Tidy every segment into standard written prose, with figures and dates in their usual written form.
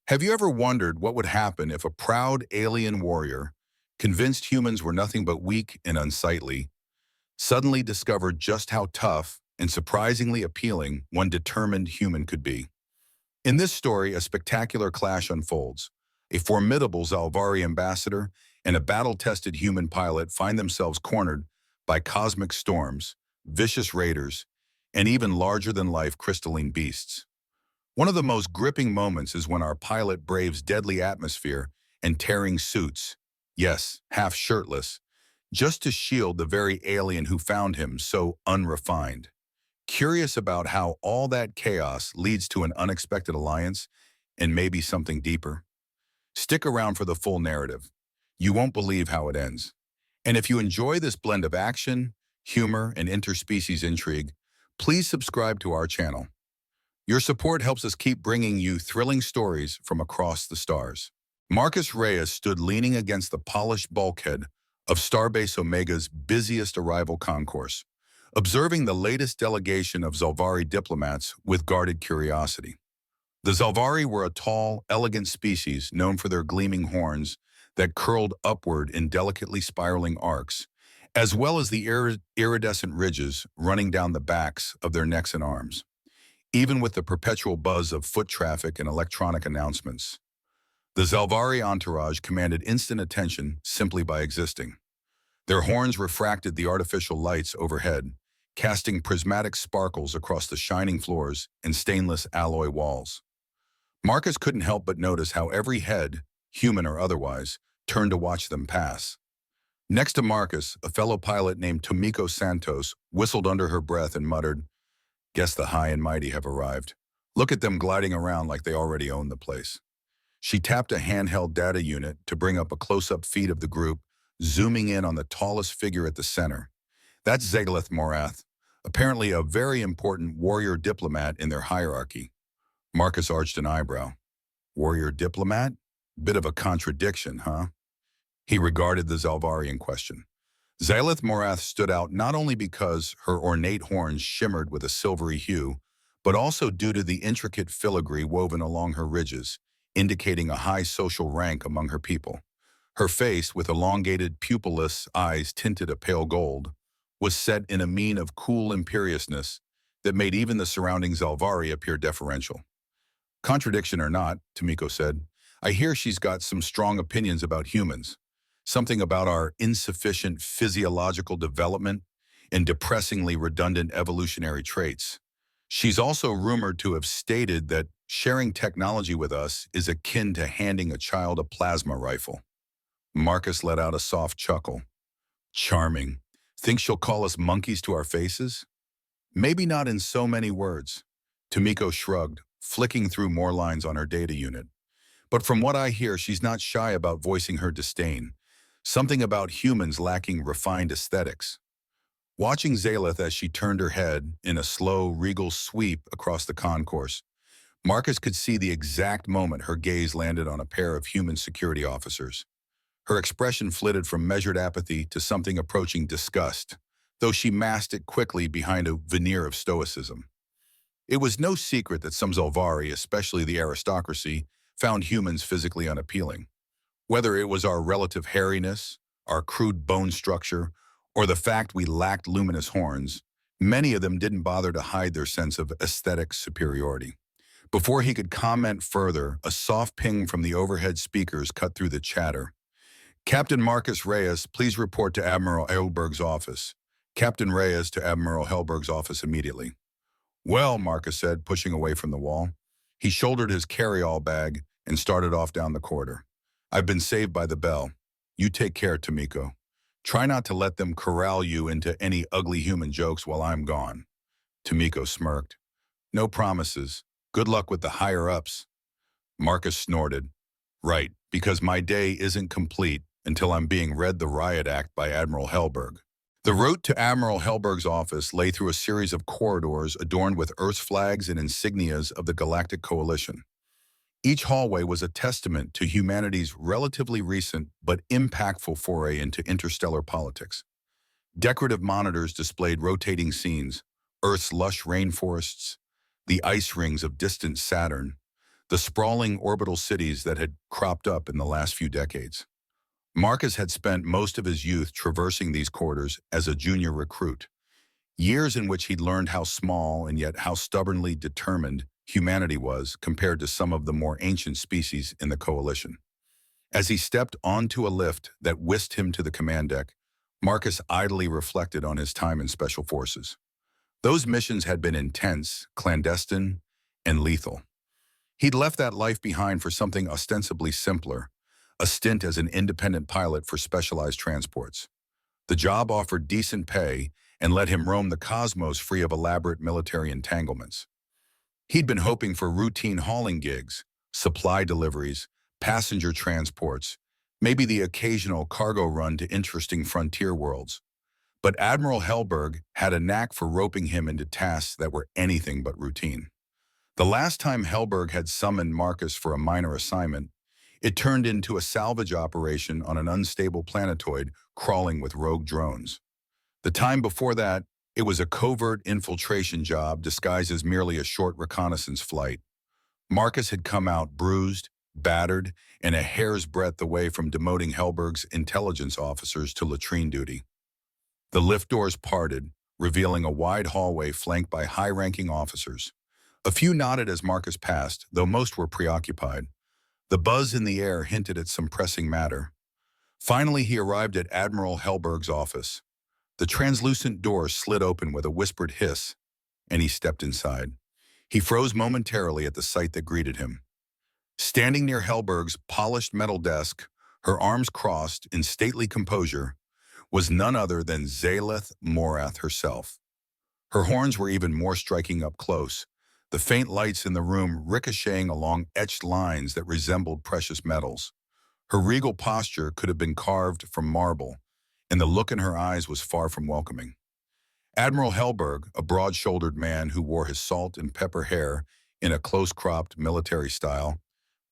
Have you ever wondered what would happen if a proud alien warrior, convinced humans were nothing but weak and unsightly, suddenly discovered just how tough and surprisingly appealing one determined human could be? In this story, a spectacular clash unfolds. A formidable Zalvari ambassador and a battle-tested human pilot find themselves cornered by cosmic storms, vicious raiders, and even larger-than-life crystalline beasts. One of the most gripping moments is when our pilot braves deadly atmosphere and tearing suits, yes, half shirtless, just to shield the very alien who found him so unrefined. Curious about how all that chaos leads to an unexpected alliance and maybe something deeper? Stick around for the full narrative. You won't believe how it ends. And if you enjoy this blend of action, humor, and interspecies intrigue, please subscribe to our channel. Your support helps us keep bringing you thrilling stories from across the stars. Marcus Reyes stood leaning against the polished bulkhead of Starbase Omega's busiest arrival concourse, observing the latest delegation of Zalvari diplomats with guarded curiosity. The Zalvari were a tall, elegant species known for their gleaming horns that curled upward in delicately spiraling arcs, as well as the iridescent ridges running down the backs of their necks and arms. Even with the perpetual buzz of foot traffic and electronic announcements, the Zalvari entourage commanded instant attention simply by existing. Their horns refracted the artificial lights overhead, casting prismatic sparkles across the shining floors and stainless alloy walls. Marcus couldn't help but notice how every head, human or otherwise, turned to watch them pass. Next to Marcus, a fellow pilot named Tomiko Santos whistled under her breath and muttered, "Guess the high and mighty have arrived. Look at them gliding around like they already own the place." She tapped a handheld data unit to bring up a close-up feed of the group, zooming in on the tallest figure at the center. That's Zagalith Morath, apparently a very important warrior diplomat in their hierarchy. Marcus arched an eyebrow. Warrior diplomat? Bit of a contradiction, huh? He regarded the Zalvari in question. Zagalith Morath stood out not only because her ornate horns shimmered with a silvery hue, but also due to the intricate filigree woven along her ridges, indicating a high social rank among her people. Her face, with elongated pupilless eyes tinted a pale gold, was set in a mien of cool imperiousness that made even the surrounding Zalvari appear deferential. "Contradiction or not," Tomiko said, "I hear she's got some strong opinions about humans. Something about our insufficient physiological development and depressingly redundant evolutionary traits. She's also rumored to have stated that sharing technology with us is akin to handing a child a plasma rifle." Marcus let out a soft chuckle. "Charming. Think she'll call us monkeys to our faces?" "Maybe not in so many words." Tomiko shrugged, flicking through more lines on her data unit. "But from what I hear, she's not shy about voicing her disdain. Something about humans lacking refined aesthetics." Watching Zagalith as she turned her head in a slow, regal sweep across the concourse, Marcus could see the exact moment her gaze landed on a pair of human security officers. Her expression flitted from measured apathy to something approaching disgust, though she masked it quickly behind a veneer of stoicism. It was no secret that some Zalvari, especially the aristocracy, found humans physically unappealing. Whether it was our relative hairiness, our crude bone structure, or the fact we lacked luminous horns, many of them didn't bother to hide their sense of aesthetic superiority. Before he could comment further, a soft ping from the overhead speakers cut through the chatter. "Captain Marcus Reyes, please report to Admiral Helberg's office." Captain Reyes to Admiral Helberg's office immediately. "Well," Marcus said, pushing away from the wall. He shouldered his carry-all bag and started off down the corridor. "I've been saved by the bell. You take care, Tomiko. Try not to let them corral you into any ugly human jokes while I'm gone." Tomiko smirked. "No promises. Good luck with the higher-ups." Marcus snorted. "Right, because my day isn't complete until I'm being read the riot act by Admiral Helberg." The route to Admiral Helberg's office lay through a series of corridors adorned with Earth's flags and insignias of the Galactic Coalition. Each hallway was a testament to humanity's relatively recent but impactful foray into interstellar politics. Decorative monitors displayed rotating scenes, Earth's lush rainforests, the ice rings of distant Saturn, the sprawling orbital cities that had cropped up in the last few decades. Marcus had spent most of his youth traversing these corridors as a junior recruit, years in which he'd learned how small and yet how stubbornly determined humanity was compared to some of the more ancient species in the Coalition. As he stepped onto a lift that whisked him to the command deck, Marcus idly reflected on his time in Special Forces. Those missions had been intense, clandestine, and lethal. He'd left that life behind for something ostensibly simpler, a stint as an independent pilot for specialized transports. The job offered decent pay and let him roam the cosmos free of elaborate military entanglements. He'd been hoping for routine hauling gigs, supply deliveries, passenger transports, maybe the occasional cargo run to interesting frontier worlds. But Admiral Hellberg had a knack for roping him into tasks that were anything but routine. The last time Hellberg had summoned Marcus for a minor assignment, it turned into a salvage operation on an unstable planetoid crawling with rogue drones. The time before that, it was a covert infiltration job disguised as merely a short reconnaissance flight. Marcus had come out bruised, battered, and a hair's breadth away from demoting Hellberg's intelligence officers to latrine duty. The lift doors parted, revealing a wide hallway flanked by high-ranking officers. A few nodded as Marcus passed, though most were preoccupied. The buzz in the air hinted at some pressing matter. Finally, he arrived at Admiral Hellberg's office. The translucent door slid open with a whispered hiss, and he stepped inside. He froze momentarily at the sight that greeted him. Standing near Hellberg's polished metal desk, her arms crossed in stately composure, was none other than Zaleth Morath herself. Her horns were even more striking up close, the faint lights in the room ricocheting along etched lines that resembled precious metals. Her regal posture could have been carved from marble, and the look in her eyes was far from welcoming. Admiral Hellberg, a broad-shouldered man who wore his salt and pepper hair in a close-cropped military style,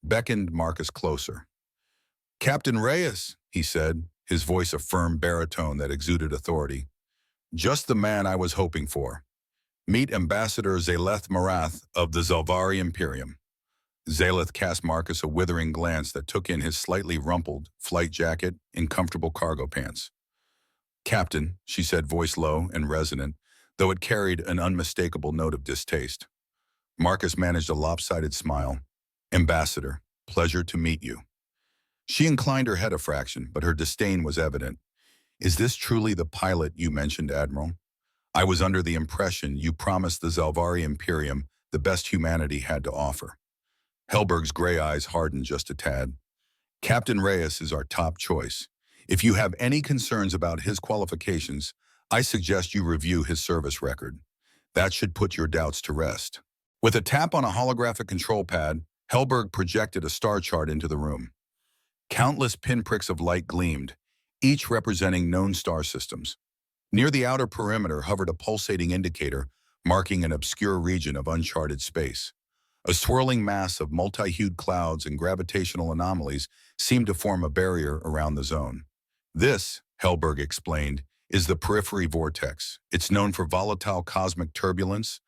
beckoned Marcus closer. "Captain Reyes," he said, his voice a firm baritone that exuded authority. "Just the man I was hoping for. Meet Ambassador Zaleth Morath of the Zalvari Imperium." Zaleth cast Marcus a withering glance that took in his slightly rumpled flight jacket and comfortable cargo pants. "Captain," she said, voice low and resonant, though it carried an unmistakable note of distaste. Marcus managed a lopsided smile. "Ambassador, pleasure to meet you." She inclined her head a fraction, but her disdain was evident. "Is this truly the pilot you mentioned, Admiral? I was under the impression you promised the Zalvari Imperium the best humanity had to offer." Hellberg's gray eyes hardened just a tad. "Captain Reyes is our top choice. If you have any concerns about his qualifications, I suggest you review his service record. That should put your doubts to rest." With a tap on a holographic control pad, Hellberg projected a star chart into the room. Countless pinpricks of light gleamed, each representing known star systems. Near the outer perimeter hovered a pulsating indicator marking an obscure region of uncharted space. A swirling mass of multi-hued clouds and gravitational anomalies seemed to form a barrier around the zone. "This," Hellberg explained, "is the periphery vortex. It's known for volatile cosmic turbulence,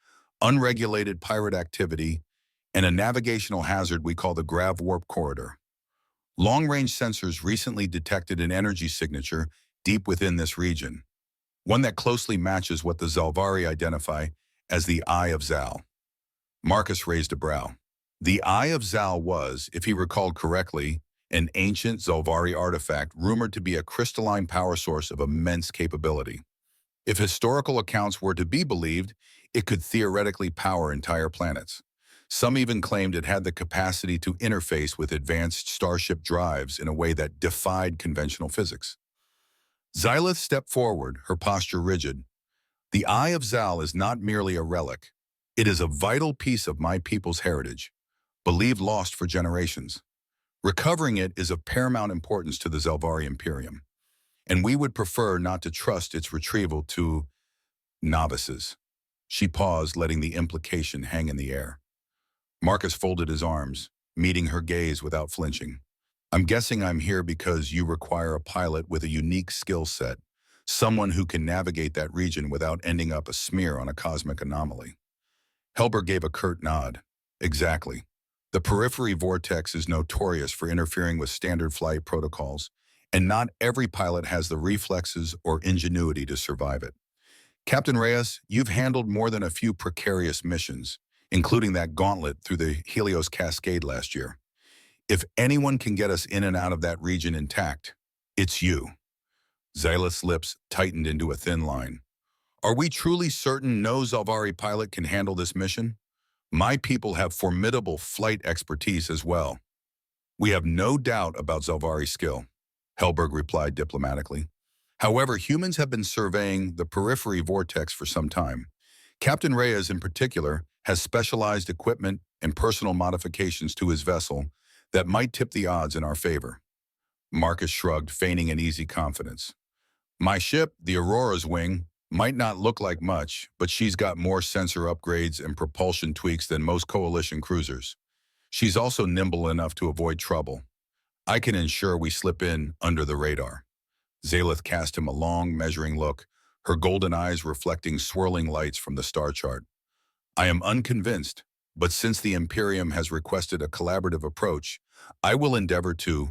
unregulated pirate activity, and a navigational hazard we call the grav warp corridor. Long-range sensors recently detected an energy signature deep within this region, one that closely matches what the Zalvari identify as the Eye of Zal." Marcus raised a brow. The Eye of Zal was, if he recalled correctly, an ancient Zalvari artifact rumored to be a crystalline power source of immense capability. If historical accounts were to be believed, it could theoretically power entire planets. Some even claimed it had the capacity to interface with advanced starship drives in a way that defied conventional physics. Zyleth stepped forward, her posture rigid. "The Eye of Zal is not merely a relic. It is a vital piece of my people's heritage, believed lost for generations. Recovering it is of paramount importance to the Zalvari Imperium, and we would prefer not to trust its retrieval to novices." She paused, letting the implication hang in the air. Marcus folded his arms, meeting her gaze without flinching. "I'm guessing I'm here because you require a pilot with a unique skill set, someone who can navigate that region without ending up a smear on a cosmic anomaly." Hellberg gave a curt nod. "Exactly. The periphery vortex is notorious for interfering with standard flight protocols, and not every pilot has the reflexes or ingenuity to survive it. Captain Reyes, you've handled more than a few precarious missions, including that gauntlet through the Helios Cascade last year. If anyone can get us in and out of that region intact, it's you. Zaleth's lips tightened into a thin line. Are we truly certain no Zalvari pilot can handle this mission? My people have formidable flight expertise as well. We have no doubt about Zalvari's skill, Helberg replied diplomatically. However, humans have been surveying the periphery vortex for some time. Captain Reyes, in particular, has specialized equipment and personal modifications to his vessel that might tip the odds in our favor. Marcus shrugged, feigning an easy confidence. My ship, the Aurora's wing, might not look like much, but she's got more sensor upgrades and propulsion tweaks than most Coalition cruisers. She's also nimble enough to avoid trouble. I can ensure we slip in under the radar. Zaleth cast him a long, measuring look, her golden eyes reflecting swirling lights from the star chart. I am unconvinced, but since the Imperium has requested a collaborative approach, I will endeavor to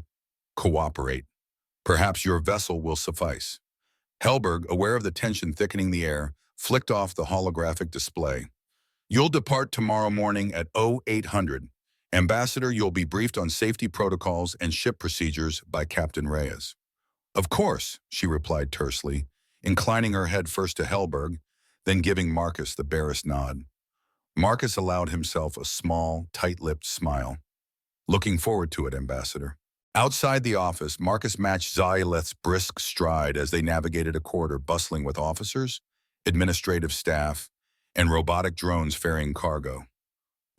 cooperate. Perhaps your vessel will suffice. Helberg, aware of the tension thickening the air, flicked off the holographic display. You'll depart tomorrow morning at 0800. Ambassador, you'll be briefed on safety protocols and ship procedures by Captain Reyes. Of course, she replied tersely, inclining her head first to Helberg, then giving Marcus the barest nod. Marcus allowed himself a small, tight-lipped smile. Looking forward to it, Ambassador. Outside the office, Marcus matched Zaleth's brisk stride as they navigated a corridor bustling with officers, administrative staff, and robotic drones ferrying cargo.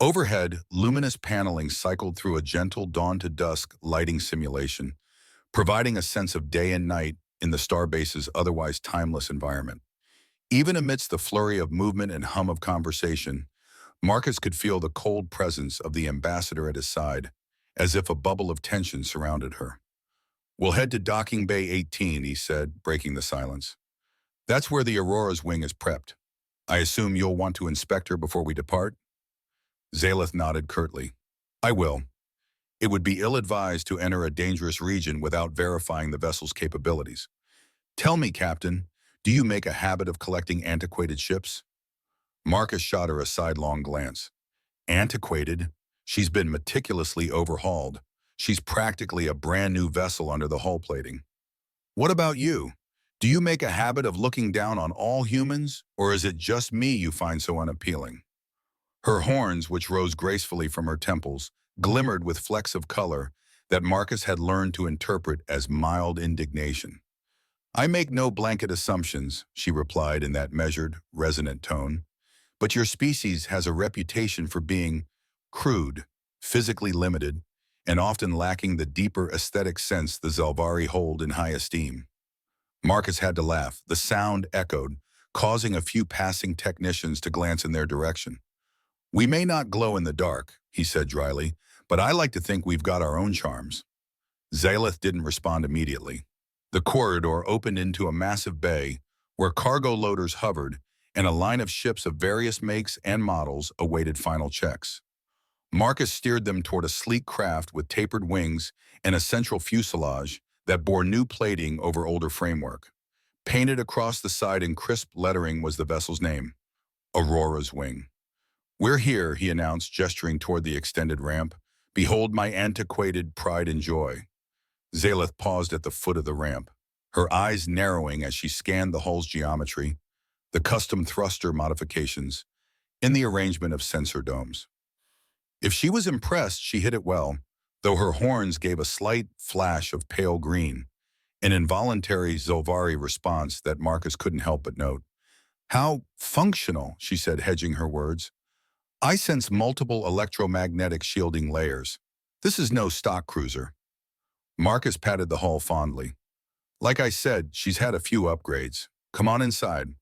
Overhead, luminous paneling cycled through a gentle dawn-to-dusk lighting simulation, providing a sense of day and night in the starbase's otherwise timeless environment. Even amidst the flurry of movement and hum of conversation, Marcus could feel the cold presence of the ambassador at his side, as if a bubble of tension surrounded her. We'll head to Docking Bay 18, he said, breaking the silence. That's where the Aurora's wing is prepped. I assume you'll want to inspect her before we depart? Zaleth nodded curtly. I will. It would be ill-advised to enter a dangerous region without verifying the vessel's capabilities. Tell me, Captain, do you make a habit of collecting antiquated ships? Marcus shot her a sidelong glance. Antiquated? She's been meticulously overhauled. She's practically a brand new vessel under the hull plating. What about you? Do you make a habit of looking down on all humans, or is it just me you find so unappealing? Her horns, which rose gracefully from her temples, glimmered with flecks of color that Marcus had learned to interpret as mild indignation. I make no blanket assumptions, she replied in that measured, resonant tone, but your species has a reputation for being crude, physically limited, and often lacking the deeper aesthetic sense the Zalvari hold in high esteem. Marcus had to laugh. The sound echoed, causing a few passing technicians to glance in their direction. We may not glow in the dark, he said dryly, but I like to think we've got our own charms. Zaleth didn't respond immediately. The corridor opened into a massive bay where cargo loaders hovered and a line of ships of various makes and models awaited final checks. Marcus steered them toward a sleek craft with tapered wings and a central fuselage that bore new plating over older framework. Painted across the side in crisp lettering was the vessel's name, Aurora's Wing. We're here, he announced, gesturing toward the extended ramp. Behold my antiquated pride and joy. Zaleth paused at the foot of the ramp, her eyes narrowing as she scanned the hull's geometry, the custom thruster modifications, and the arrangement of sensor domes. If she was impressed, she hit it well, though her horns gave a slight flash of pale green, an involuntary Zalvari response that Marcus couldn't help but note. How functional, she said, hedging her words. I sense multiple electromagnetic shielding layers. This is no stock cruiser. Marcus patted the hull fondly. Like I said, she's had a few upgrades. Come on inside.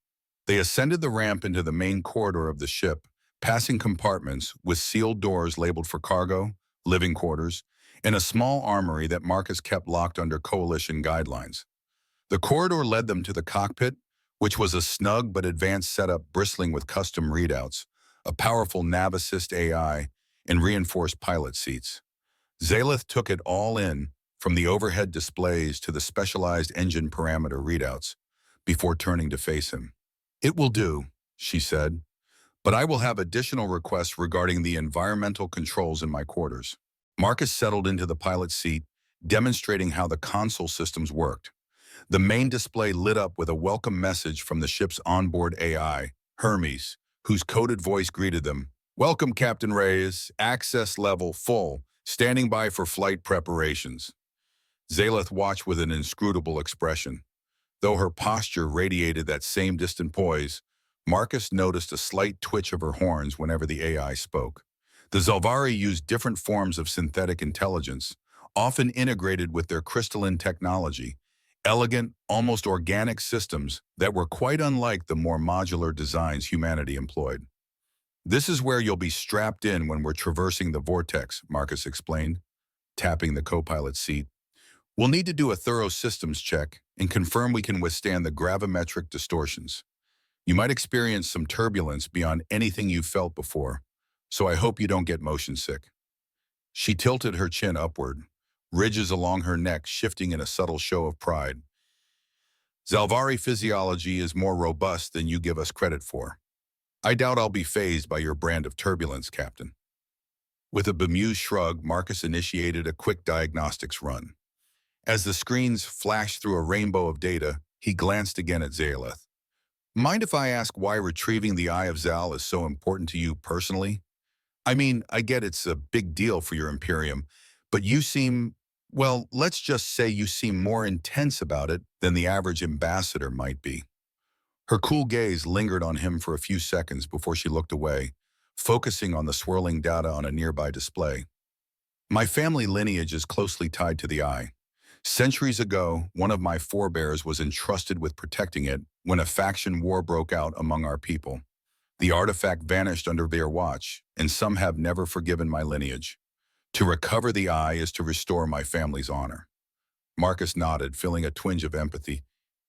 They ascended the ramp into the main corridor of the ship, passing compartments with sealed doors labeled for cargo, living quarters, and a small armory that Marcus kept locked under Coalition guidelines. The corridor led them to the cockpit, which was a snug but advanced setup bristling with custom readouts, a powerful nav assist AI, and reinforced pilot seats. Zaleth took it all in, from the overhead displays to the specialized engine parameter readouts, before turning to face him. "It will do," she said, "but I will have additional requests regarding the environmental controls in my quarters." Marcus settled into the pilot's seat, demonstrating how the console systems worked. The main display lit up with a welcome message from the ship's onboard AI, Hermes, whose coded voice greeted them. "Welcome, Captain Reyes. Access level full. Standing by for flight preparations." Zaleth watched with an inscrutable expression. Though her posture radiated that same distant poise, Marcus noticed a slight twitch of her horns whenever the AI spoke. The Zalvari used different forms of synthetic intelligence, often integrated with their crystalline technology, elegant, almost organic systems that were quite unlike the more modular designs humanity employed. "This is where you'll be strapped in when we're traversing the vortex," Marcus explained, tapping the co-pilot's seat. "We'll need to do a thorough systems check and confirm we can withstand the gravimetric distortions. You might experience some turbulence beyond anything you've felt before, so I hope you don't get motion sick." She tilted her chin upward, ridges along her neck shifting in a subtle show of pride. "Zalvari physiology is more robust than you give us credit for. I doubt I'll be fazed by your brand of turbulence, Captain." With a bemused shrug, Marcus initiated a quick diagnostics run. As the screens flashed through a rainbow of data, he glanced again at Zaleth. "Mind if I ask why retrieving the Eye of Zal is so important to you personally? I mean, I get it's a big deal for your Imperium, but you seem, well, let's just say you seem more intense about it than the average ambassador might be." Her cool gaze lingered on him for a few seconds before she looked away, focusing on the swirling data on a nearby display. "My family lineage is closely tied to the Eye. Centuries ago, one of my forebears was entrusted with protecting it when a faction war broke out among our people. The artifact vanished under their watch, and some have never forgiven my lineage. To recover the Eye is to restore my family's honor." Marcus nodded, feeling a twinge of empathy.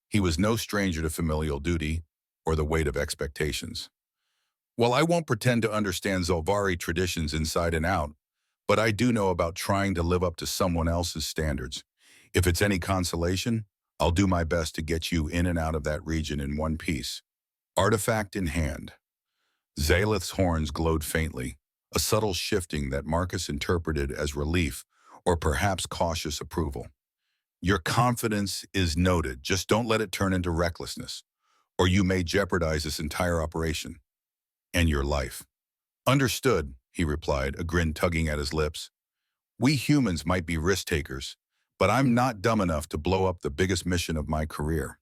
He was no stranger to familial duty or the weight of expectations. "Well, I won't pretend to understand Zalvari traditions inside and out, but I do know about trying to live up to someone else's standards. If it's any consolation, I'll do my best to get you in and out of that region in one piece. Artifact in hand." Zaleth's horns glowed faintly, a subtle shifting that Marcus interpreted as relief or perhaps cautious approval. "Your confidence is noted. Just don't let it turn into recklessness, or you may jeopardize this entire operation and your life." "Understood," he replied, a grin tugging at his lips. "We humans might be risk-takers, but I'm not dumb enough to blow up the biggest mission of my career.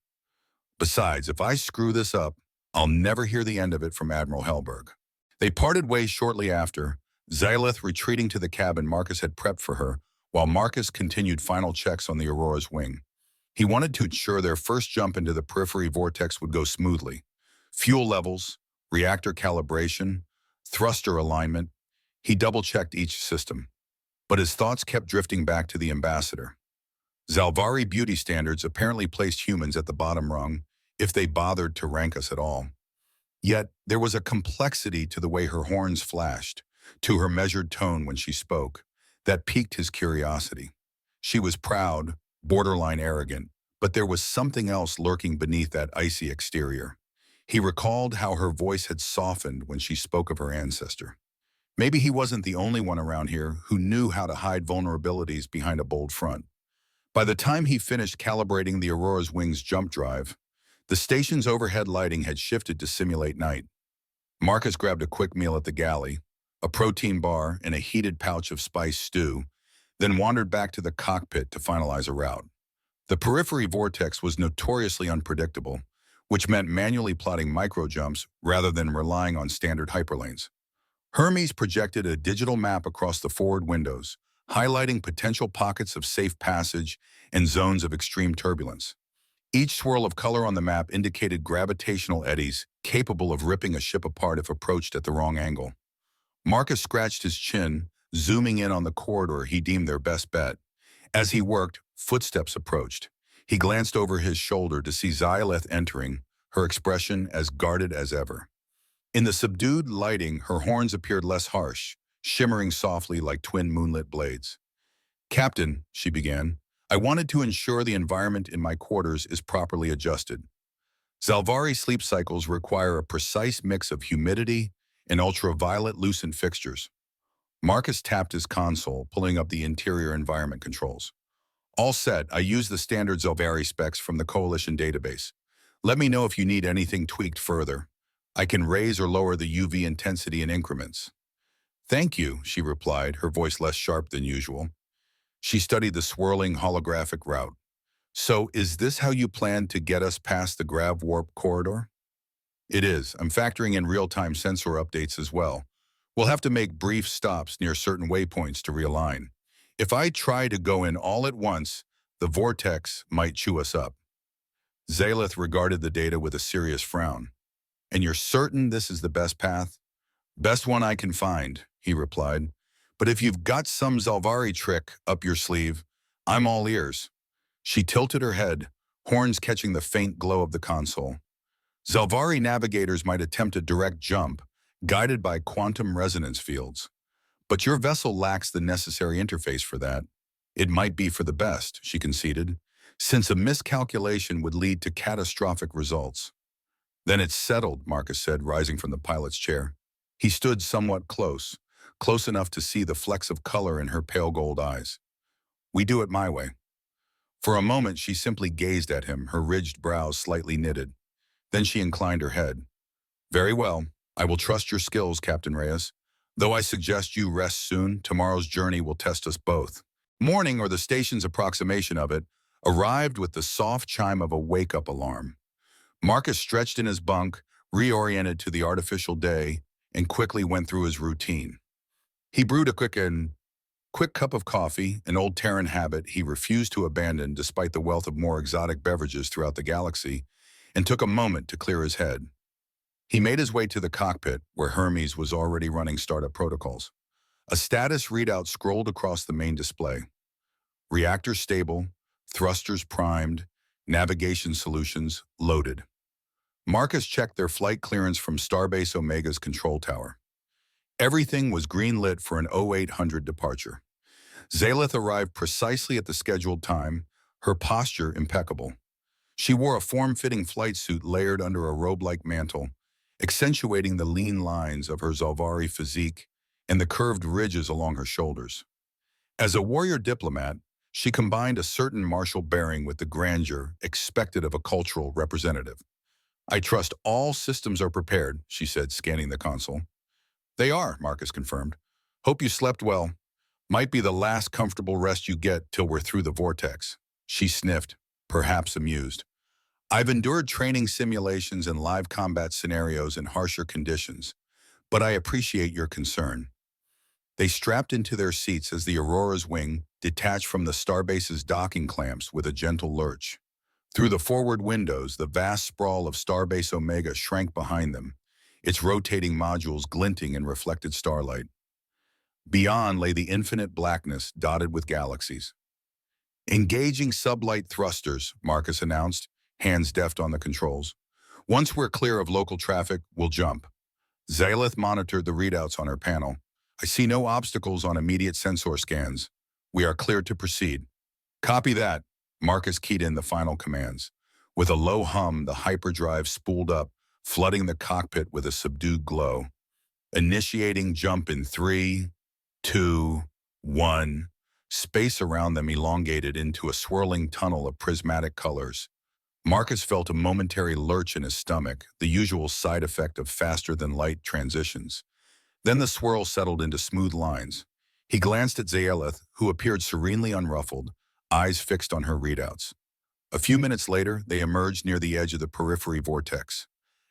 Besides, if I screw this up, I'll never hear the end of it from Admiral Helberg." They parted ways shortly after, Zaleth retreating to the cabin Marcus had prepped for her, while Marcus continued final checks on the Aurora's wing. He wanted to ensure their first jump into the periphery vortex would go smoothly. Fuel levels, reactor calibration, thruster alignment. He double-checked each system. But his thoughts kept drifting back to the ambassador. Zalvari beauty standards apparently placed humans at the bottom rung, if they bothered to rank us at all. Yet, there was a complexity to the way her horns flashed, to her measured tone when she spoke, that piqued his curiosity. She was proud, borderline arrogant, but there was something else lurking beneath that icy exterior. He recalled how her voice had softened when she spoke of her ancestor. Maybe he wasn't the only one around here who knew how to hide vulnerabilities behind a bold front. By the time he finished calibrating the Aurora's wing's jump drive, the station's overhead lighting had shifted to simulate night. Marcus grabbed a quick meal at the galley, a protein bar and a heated pouch of spiced stew, then wandered back to the cockpit to finalize a route. The periphery vortex was notoriously unpredictable, which meant manually plotting micro-jumps rather than relying on standard hyperlanes. Hermes projected a digital map across the forward windows, highlighting potential pockets of safe passage and zones of extreme turbulence. Each swirl of color on the map indicated gravitational eddies capable of ripping a ship apart if approached at the wrong angle. Marcus scratched his chin, zooming in on the corridor he deemed their best bet. As he worked, footsteps approached. He glanced over his shoulder to see Zaleth entering, her expression as guarded as ever. In the subdued lighting, her horns appeared less harsh, shimmering softly like twin moonlit blades. "Captain," she began, "I wanted to ensure the environment in my quarters is properly adjusted. Zalvari sleep cycles require a precise mix of humidity and ultraviolet lucent fixtures." Marcus tapped his console, pulling up the interior environment controls. "All set. I use the standard Zalvari specs from the Coalition database. Let me know if you need anything tweaked further. I can raise or lower the UV intensity in increments." "Thank you," she replied, her voice less sharp than usual. She studied the swirling holographic route. "So is this how you plan to get us past the grav warp corridor?" "It is. I'm factoring in real-time sensor updates as well. We'll have to make brief stops near certain waypoints to realign. If I try to go in all at once, the vortex might chew us up." Zalith regarded the data with a serious frown. "And you're certain this is the best path?" "Best one I can find," he replied. "But if you've got some Zalvari trick up your sleeve, I'm all ears." She tilted her head, horns catching the faint glow of the console. "Zalvari navigators might attempt a direct jump, guided by quantum resonance fields. But your vessel lacks the necessary interface for that. It might be for the best," she conceded, "since a miscalculation would lead to catastrophic results." "Then it's settled," Marcus said, rising from the pilot's chair. He stood somewhat close enough to see the flecks of color in her pale gold eyes. "We do it my way." For a moment, she simply gazed at him, her ridged brows slightly knitted. Then she inclined her head. "Very well. I will trust your skills, Captain Reyes. Though I suggest you rest soon, tomorrow's journey will test us both." Morning, or the station's approximation of it, arrived with the soft chime of a wake-up alarm. Marcus stretched in his bunk, reoriented to the artificial day, and quickly went through his routine. He brewed a quick cup of coffee, an old Terran habit he refused to abandon despite the wealth of more exotic beverages throughout the galaxy, and took a moment to clear his head. He made his way to the cockpit, where Hermes was already running startup protocols. A status readout scrolled across the main display. Reactor stable, thrusters primed, navigation solutions loaded. Marcus checked their flight clearance from Starbase Omega's control tower. Everything was green-lit for an 0800 departure. Zalith arrived precisely at the scheduled time, her posture impeccable. She wore a form-fitting flight suit layered under a robe-like mantle, accentuating the lean lines of her Zalvari physique and the curved ridges along her shoulders. As a warrior diplomat, she combined a certain martial bearing with the grandeur expected of a cultural representative. "I trust all systems are prepared," she said, scanning the console. "They are," Marcus confirmed. "Hope you slept well. Might be the last comfortable rest you get till we're through the vortex." She sniffed, perhaps amused. "I've endured training simulations and live combat scenarios in harsher conditions, but I appreciate your concern." They strapped into their seats as the Aurora's wing detached from the Starbase's docking clamps with a gentle lurch. Through the forward windows, the vast sprawl of Starbase Omega shrank behind them, its rotating modules glinting in reflected starlight. Beyond lay the infinite blackness dotted with galaxies. "Engaging sublight thrusters," Marcus announced, hands deft on the controls. "Once we're clear of local traffic, we'll jump." Zalith monitored the readouts on her panel. "I see no obstacles on immediate sensor scans. We are clear to proceed." "Copy that." Marcus keyed in the final commands. With a low hum, the hyperdrive spooled up, flooding the cockpit with a subdued glow. Initiating jump in 3, 2, 1. Space around them elongated into a swirling tunnel of prismatic colors. Marcus felt a momentary lurch in his stomach, the usual side effect of faster-than-light transitions. Then the swirl settled into smooth lines. He glanced at Zalith, who appeared serenely unruffled, eyes fixed on her readouts. A few minutes later, they emerged near the edge of the periphery vortex.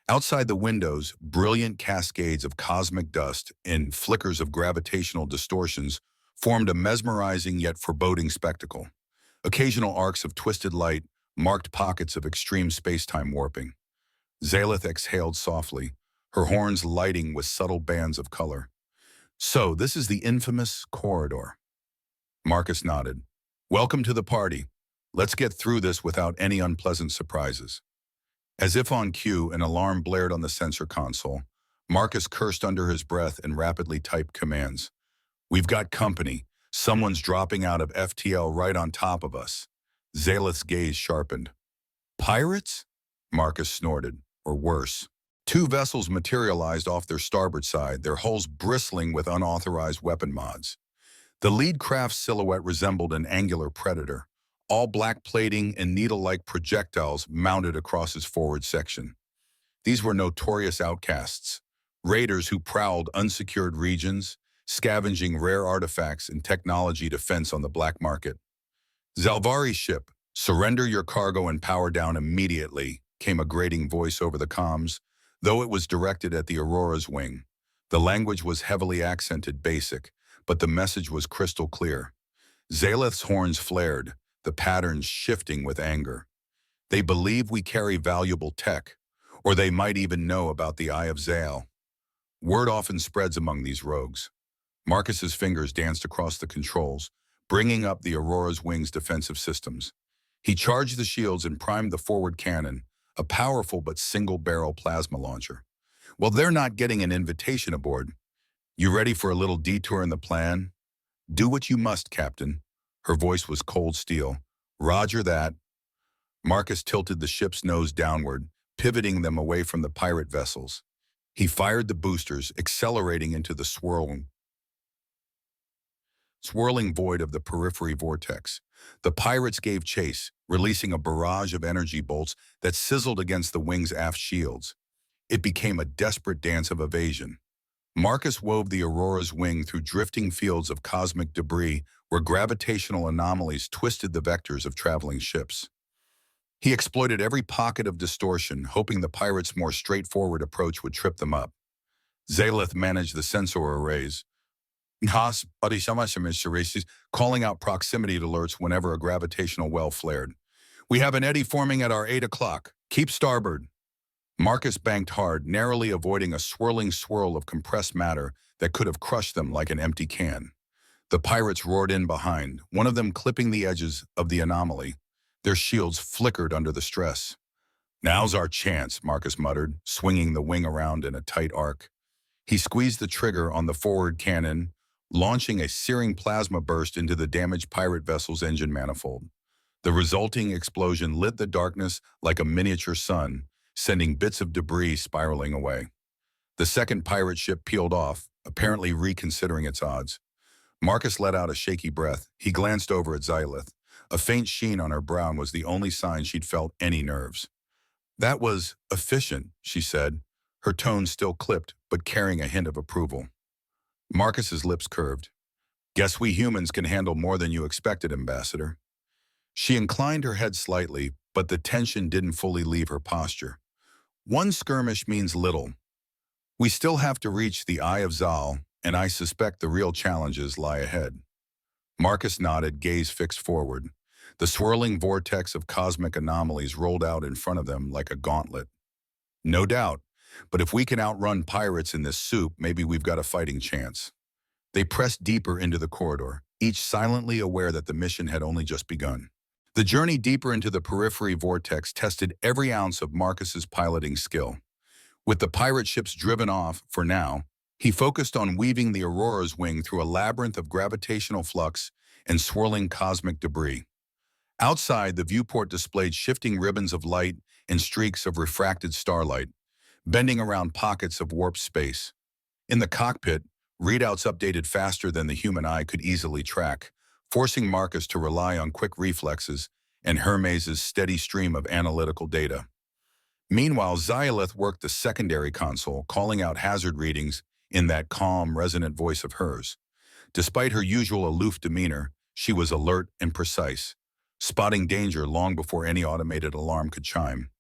Outside the windows, brilliant cascades of cosmic dust and flickers of gravitational distortions formed a mesmerizing yet foreboding spectacle. Occasional arcs of twisted light marked pockets of extreme space-time warping. Zalith exhaled softly, her horns lighting with subtle bands of color. "So, this is the infamous corridor." Marcus nodded. "Welcome to the party. Let's get through this without any unpleasant surprises." As if on cue, an alarm blared on the sensor console. Marcus cursed under his breath and rapidly typed commands. We've got company. Someone's dropping out of FTL right on top of us. Zaleth's gaze sharpened. Pirates? Marcus snorted, or worse. Two vessels materialized off their starboard side, their hulls bristling with unauthorized weapon mods. The lead craft's silhouette resembled an angular predator, all black plating and needle-like projectiles mounted across its forward section. These were notorious outcasts, raiders who prowled unsecured regions, scavenging rare artifacts and technology to fence on the black market. Zalvari's ship, surrender your cargo and power down immediately, came a grating voice over the comms, though it was directed at the Aurora's wing. The language was heavily accented basic, but the message was crystal clear. Zaleth's horns flared, the patterns shifting with anger. They believe we carry valuable tech, or they might even know about the Eye of Zal. Word often spreads among these rogues. Marcus's fingers danced across the controls, bringing up the Aurora's wing's defensive systems. He charged the shields and primed the forward cannon, a powerful but single-barrel plasma launcher. Well, they're not getting an invitation aboard. You ready for a little detour in the plan? Do what you must, Captain. Her voice was cold steel. Roger that. Marcus tilted the ship's nose downward, pivoting them away from the pirate vessels. He fired the boosters, accelerating into the swirling void of the periphery vortex. The pirates gave chase, releasing a barrage of energy bolts that sizzled against the wing's aft shields. It became a desperate dance of evasion. Marcus wove the Aurora's wing through drifting fields of cosmic debris where gravitational anomalies twisted the vectors of traveling ships. He exploited every pocket of distortion, hoping the pirates' more straightforward approach would trip them up. Zaleth managed the sensor arrays, calling out proximity alerts whenever a gravitational well flared. We have an eddy forming at our 8 o'clock. Keep starboard. Marcus banked hard, narrowly avoiding a swirling swirl of compressed matter that could have crushed them like an empty can. The pirates roared in behind, one of them clipping the edges of the anomaly. Their shields flickered under the stress. Now's our chance, Marcus muttered, swinging the wing around in a tight arc. He squeezed the trigger on the forward cannon, launching a searing plasma burst into the damaged pirate vessel's engine manifold. The resulting explosion lit the darkness like a miniature sun, sending bits of debris spiraling away. The second pirate ship peeled off, apparently reconsidering its odds. Marcus let out a shaky breath. He glanced over at Zaleth. A faint sheen on her brow was the only sign she'd felt any nerves. That was efficient, she said, her tone still clipped, but carrying a hint of approval. Marcus's lips curved. Guess we humans can handle more than you expected, Ambassador. She inclined her head slightly, but the tension didn't fully leave her posture. One skirmish means little. We still have to reach the Eye of Zal, and I suspect the real challenges lie ahead. Marcus nodded, gaze fixed forward. The swirling vortex of cosmic anomalies rolled out in front of them like a gauntlet. No doubt, but if we can outrun pirates in this soup, maybe we've got a fighting chance. They pressed deeper into the corridor, each silently aware that the mission had only just begun. The journey deeper into the periphery vortex tested every ounce of Marcus's piloting skill. With the pirate ships driven off, for now, he focused on weaving the Aurora's wing through a labyrinth of gravitational flux and swirling cosmic debris. Outside, the viewport displayed shifting ribbons of light and streaks of refracted starlight, bending around pockets of warped space. In the cockpit, readouts updated faster than the human eye could easily track, forcing Marcus to rely on quick reflexes and Hermes' steady stream of analytical data. Meanwhile, Zaleth worked the secondary console, calling out hazard readings in that calm, resonant voice of hers. Despite her usual aloof demeanor, she was alert and precise, spotting danger long before any automated alarm could chime.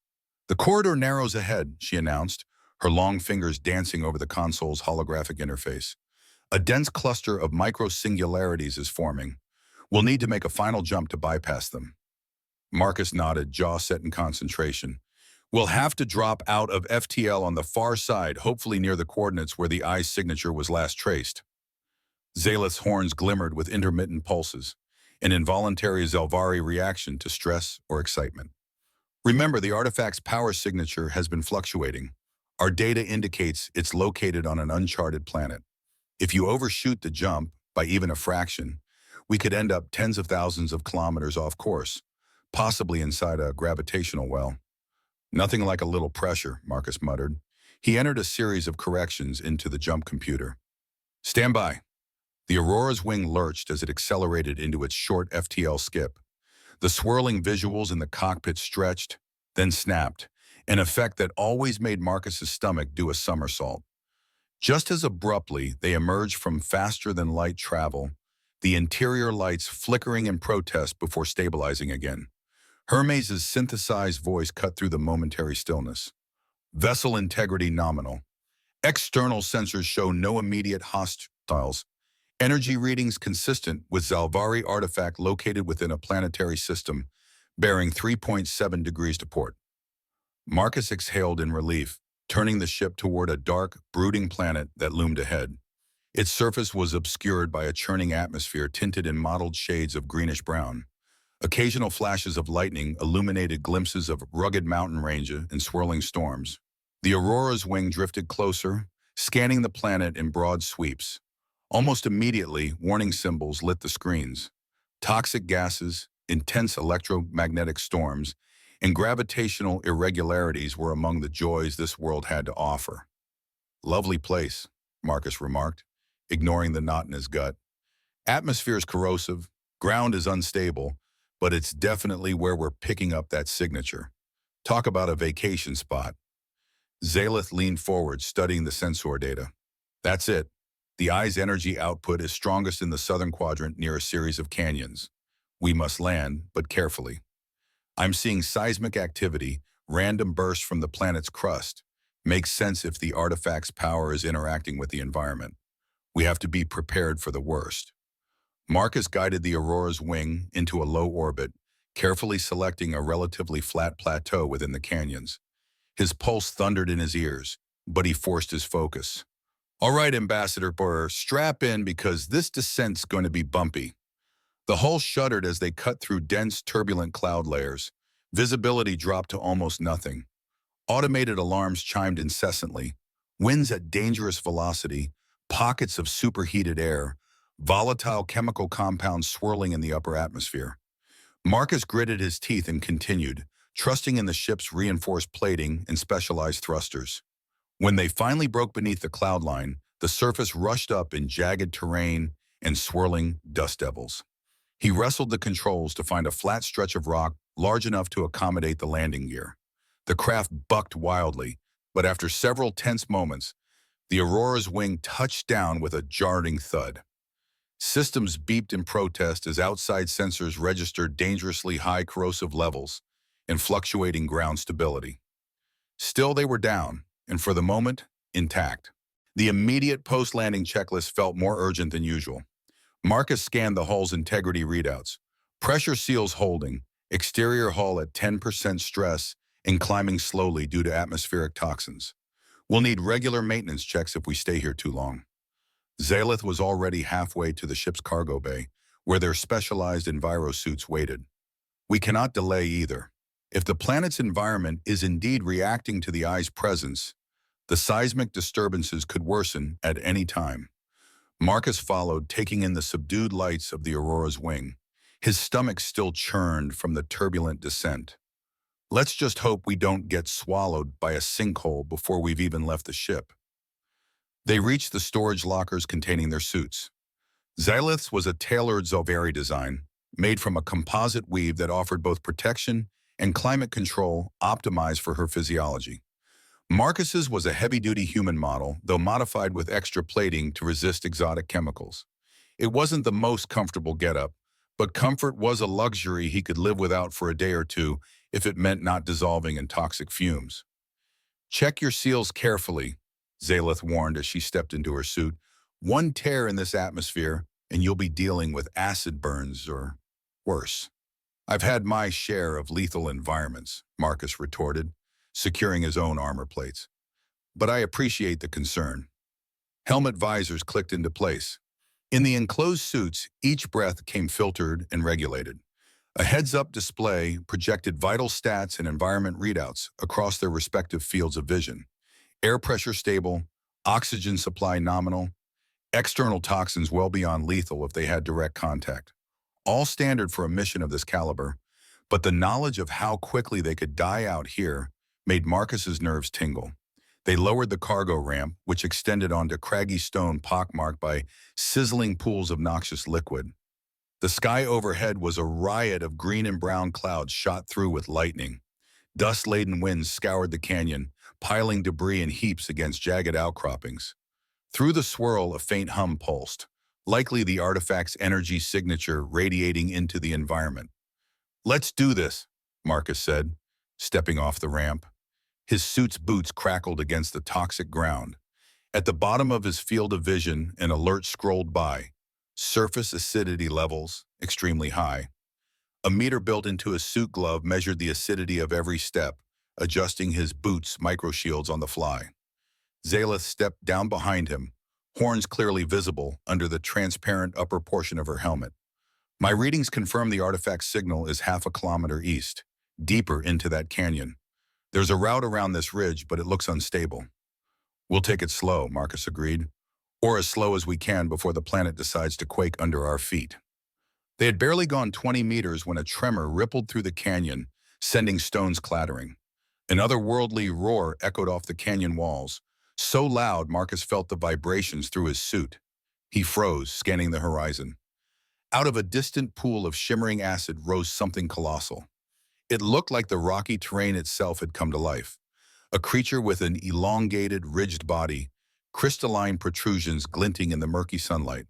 The corridor narrows ahead, she announced, her long fingers dancing over the console's holographic interface. A dense cluster of micro-singularities is forming. We'll need to make a final jump to bypass them. Marcus nodded, jaw set in concentration. We'll have to drop out of FTL on the far side, hopefully near the coordinates where the eye's signature was last traced. Zaleth's horns glimmered with intermittent pulses, an involuntary Zalvari reaction to stress or excitement. Remember, the artifact's power signature has been fluctuating. Our data indicates it's located on an uncharted planet. If you overshoot the jump, by even a fraction, we could end up tens of thousands of kilometers off course, possibly inside a gravitational well. Nothing like a little pressure, Marcus muttered. He entered a series of corrections into the jump computer. Stand by. The Aurora's wing lurched as it accelerated into its short FTL skip. The swirling visuals in the cockpit stretched, then snapped, an effect that always made Marcus's stomach do a somersault. Just as abruptly, they emerged from faster-than-light travel, the interior lights flickering in protest before stabilizing again. Hermes' synthesized voice cut through the momentary stillness. Vessel integrity nominal. External sensors show no immediate hostiles. Energy readings consistent with Zalvari artifact located within a planetary system, bearing 3.7 degrees to port. Marcus exhaled in relief, turning the ship toward a dark, brooding planet that loomed ahead. Its surface was obscured by a churning atmosphere tinted in mottled shades of greenish-brown. Occasional flashes of lightning illuminated glimpses of rugged mountain ranges and swirling storms. The Aurora's wing drifted closer, scanning the planet in broad sweeps. Almost immediately, warning symbols lit the screens. Toxic gases, intense electromagnetic storms, and gravitational irregularities were among the joys this world had to offer. Lovely place, Marcus remarked, ignoring the knot in his gut. Atmosphere is corrosive, ground is unstable, but it's definitely where we're picking up that signature. Talk about a vacation spot. Zalith leaned forward, studying the sensor data. That's it. The eye's energy output is strongest in the southern quadrant near a series of canyons. We must land, but carefully. I'm seeing seismic activity, random bursts from the planet's crust. Makes sense if the artifact's power is interacting with the environment. We have to be prepared for the worst. Marcus guided the Aurora's wing into a low orbit, carefully selecting a relatively flat plateau within the canyons. His pulse thundered in his ears, but he forced his focus. All right, Ambassador Burr, strap in because this descent's going to be bumpy. The hull shuddered as they cut through dense, turbulent cloud layers. Visibility dropped to almost nothing. Automated alarms chimed incessantly. Winds at dangerous velocity, pockets of superheated air, volatile chemical compounds swirling in the upper atmosphere. Marcus gritted his teeth and continued, trusting in the ship's reinforced plating and specialized thrusters. When they finally broke beneath the cloud line, the surface rushed up in jagged terrain and swirling dust devils. He wrestled the controls to find a flat stretch of rock large enough to accommodate the landing gear. The craft bucked wildly, but after several tense moments, the Aurora's wing touched down with a jarring thud. Systems beeped in protest as outside sensors registered dangerously high corrosive levels and fluctuating ground stability. Still, they were down, and for the moment, intact. The immediate post-landing checklist felt more urgent than usual. Marcus scanned the hull's integrity readouts. Pressure seals holding, exterior hull at 10% stress and climbing slowly due to atmospheric toxins. We'll need regular maintenance checks if we stay here too long. Zalith was already halfway to the ship's cargo bay, where their specialized envirosuits waited. We cannot delay either. If the planet's environment is indeed reacting to the eye's presence, the seismic disturbances could worsen at any time. Marcus followed, taking in the subdued lights of the Aurora's wing. His stomach still churned from the turbulent descent. Let's just hope we don't get swallowed by a sinkhole before we've even left the ship. They reached the storage lockers containing their suits. Zalith's was a tailored Zalvari design, made from a composite weave that offered both protection and climate control optimized for her physiology. Marcus's was a heavy-duty human model, though modified with extra plating to resist exotic chemicals. It wasn't the most comfortable getup, but comfort was a luxury he could live without for a day or two if it meant not dissolving in toxic fumes. Check your seals carefully, Zalith warned as she stepped into her suit. One tear in this atmosphere, and you'll be dealing with acid burns or worse. I've had my share of lethal environments, Marcus retorted, securing his own armor plates. But I appreciate the concern. Helmet visors clicked into place. In the enclosed suits, each breath came filtered and regulated. A heads-up display projected vital stats and environment readouts across their respective fields of vision. Air pressure stable, oxygen supply nominal, External toxins well beyond lethal if they had direct contact. All standard for a mission of this caliber, but the knowledge of how quickly they could die out here made Marcus's nerves tingle. They lowered the cargo ramp, which extended onto craggy stone pockmarked by sizzling pools of noxious liquid. The sky overhead was a riot of green and brown clouds shot through with lightning. Dust-laden winds scoured the canyon, piling debris in heaps against jagged outcroppings. Through the swirl, a faint hum pulsed, likely the artifact's energy signature radiating into the environment. "Let's do this," Marcus said, stepping off the ramp. His suit's boots crackled against the toxic ground. At the bottom of his field of vision, an alert scrolled by. Surface acidity levels, extremely high. A meter built into his suit glove measured the acidity of every step, adjusting his boots' microshields on the fly. Zaleth stepped down behind him, horns clearly visible under the transparent upper portion of her helmet. "My readings confirm the artifact's signal is half a kilometer east, deeper into that canyon. There's a route around this ridge, but it looks unstable." "We'll take it slow," Marcus agreed, "or as slow as we can before the planet decides to quake under our feet." They had barely gone 20 meters when a tremor rippled through the canyon, sending stones clattering. An otherworldly roar echoed off the canyon walls, so loud Marcus felt the vibrations through his suit. He froze, scanning the horizon. Out of a distant pool of shimmering acid rose something colossal. It looked like the rocky terrain itself had come to life. A creature with an elongated, ridged body, crystalline protrusions glinting in the murky sunlight.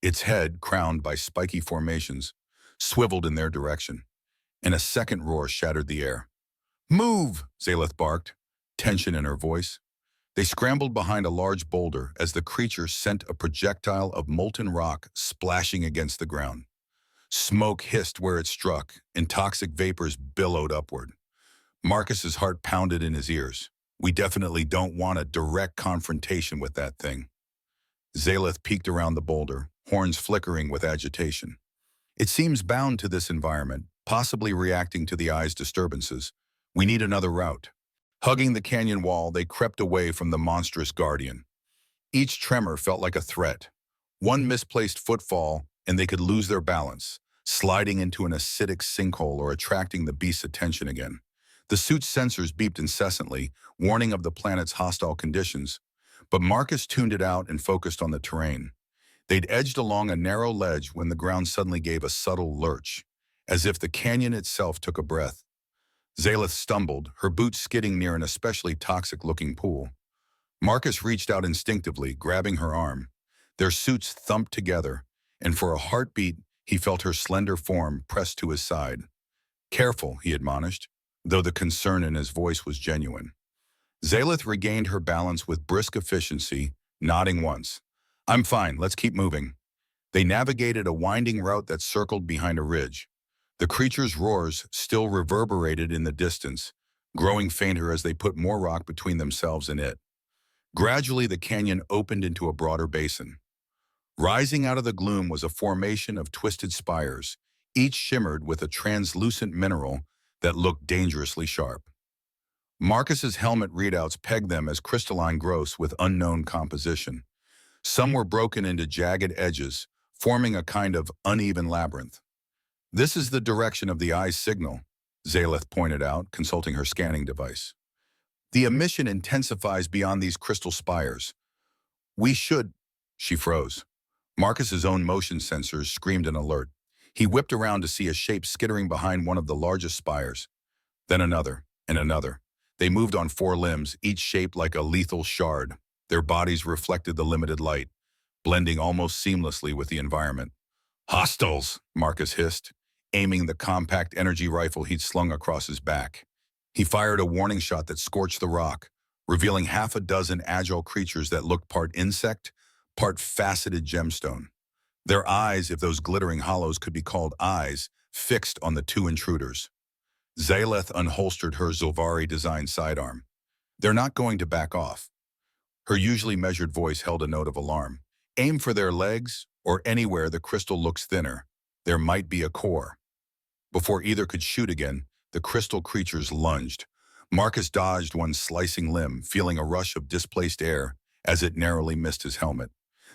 Its head, crowned by spiky formations, swiveled in their direction, and a second roar shattered the air. "Move!" Zaleth barked, tension in her voice. They scrambled behind a large boulder as the creature sent a projectile of molten rock splashing against the ground. Smoke hissed where it struck, and toxic vapors billowed upward. Marcus's heart pounded in his ears. "We definitely don't want a direct confrontation with that thing." Zaleth peeked around the boulder, horns flickering with agitation. "It seems bound to this environment, possibly reacting to the eye's disturbances. We need another route." Hugging the canyon wall, they crept away from the monstrous guardian. Each tremor felt like a threat. One misplaced footfall, and they could lose their balance, sliding into an acidic sinkhole or attracting the beast's attention again. The suit's sensors beeped incessantly, warning of the planet's hostile conditions, but Marcus tuned it out and focused on the terrain. They'd edged along a narrow ledge when the ground suddenly gave a subtle lurch, as if the canyon itself took a breath. Zaleth stumbled, her boots skidding near an especially toxic-looking pool. Marcus reached out instinctively, grabbing her arm. Their suits thumped together, and for a heartbeat, he felt her slender form pressed to his side. "Careful," he admonished, though the concern in his voice was genuine. Zaleth regained her balance with brisk efficiency, nodding once. "I'm fine, let's keep moving." They navigated a winding route that circled behind a ridge. The creature's roars still reverberated in the distance, growing fainter as they put more rock between themselves and it. Gradually, the canyon opened into a broader basin. Rising out of the gloom was a formation of twisted spires, each shimmered with a translucent mineral that looked dangerously sharp. Marcus's helmet readouts pegged them as crystalline growths with unknown composition. Some were broken into jagged edges, forming a kind of uneven labyrinth. "This is the direction of the eye's signal," Zaleth pointed out, consulting her scanning device. "The emission intensifies beyond these crystal spires. We should—" She froze. Marcus's own motion sensors screamed an alert. He whipped around to see a shape skittering behind one of the largest spires. Then another, and another. They moved on four limbs, each shaped like a lethal shard. Their bodies reflected the limited light, blending almost seamlessly with the environment. "Hostiles!" Marcus hissed, aiming the compact energy rifle he'd slung across his back. He fired a warning shot that scorched the rock, revealing half a dozen agile creatures that looked part insect, part faceted gemstone. Their eyes, if those glittering hollows could be called eyes, fixed on the two intruders. Zaleth unholstered her Zilvari-designed sidearm. "They're not going to back off." Her usually measured voice held a note of alarm. "Aim for their legs, or anywhere the crystal looks thinner. There might be a core." Before either could shoot again, the crystal creatures lunged. Marcus dodged one slicing limb, feeling a rush of displaced air as it narrowly missed his helmet.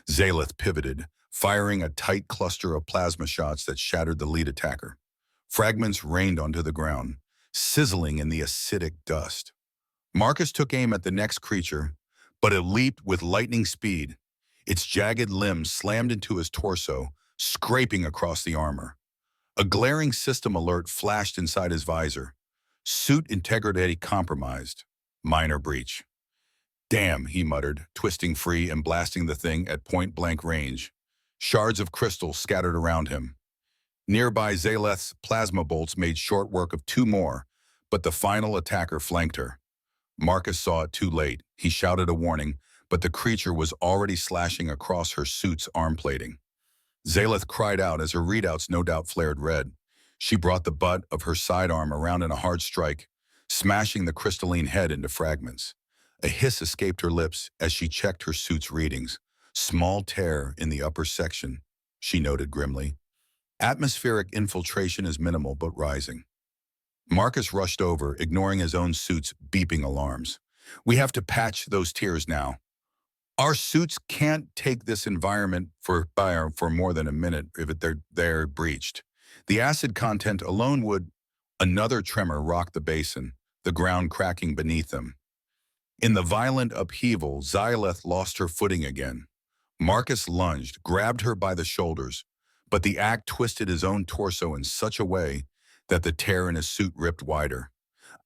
Zaleth pivoted, firing a tight cluster of plasma shots that shattered the lead attacker. Fragments rained onto the ground, sizzling in the acidic dust. Marcus took aim at the next creature, but it leaped with lightning speed. Its jagged limbs slammed into his torso, scraping across the armor. A glaring system alert flashed inside his visor. Suit integrity compromised. Minor breach. Damn, he muttered, twisting free and blasting the thing at point-blank range. Shards of crystal scattered around him. Nearby, Zaleth's plasma bolts made short work of two more, but the final attacker flanked her. Marcus saw it too late. He shouted a warning, but the creature was already slashing across her suit's arm plating. Zaleth cried out as her readouts no doubt flared red. She brought the butt of her sidearm around in a hard strike, smashing the crystalline head into fragments. A hiss escaped her lips as she checked her suit's readings. Small tear in the upper section, she noted grimly. Atmospheric infiltration is minimal but rising. Marcus rushed over, ignoring his own suit's beeping alarms. We have to patch those tears now. Our suits can't take this environment for more than a minute if they're breached. The acid content alone would. Another tremor rocked the basin, the ground cracking beneath them. In the violent upheaval, Zaleth lost her footing again. Marcus lunged, grabbed her by the shoulders, but the act twisted his own torso in such a way that the tear in his suit ripped wider.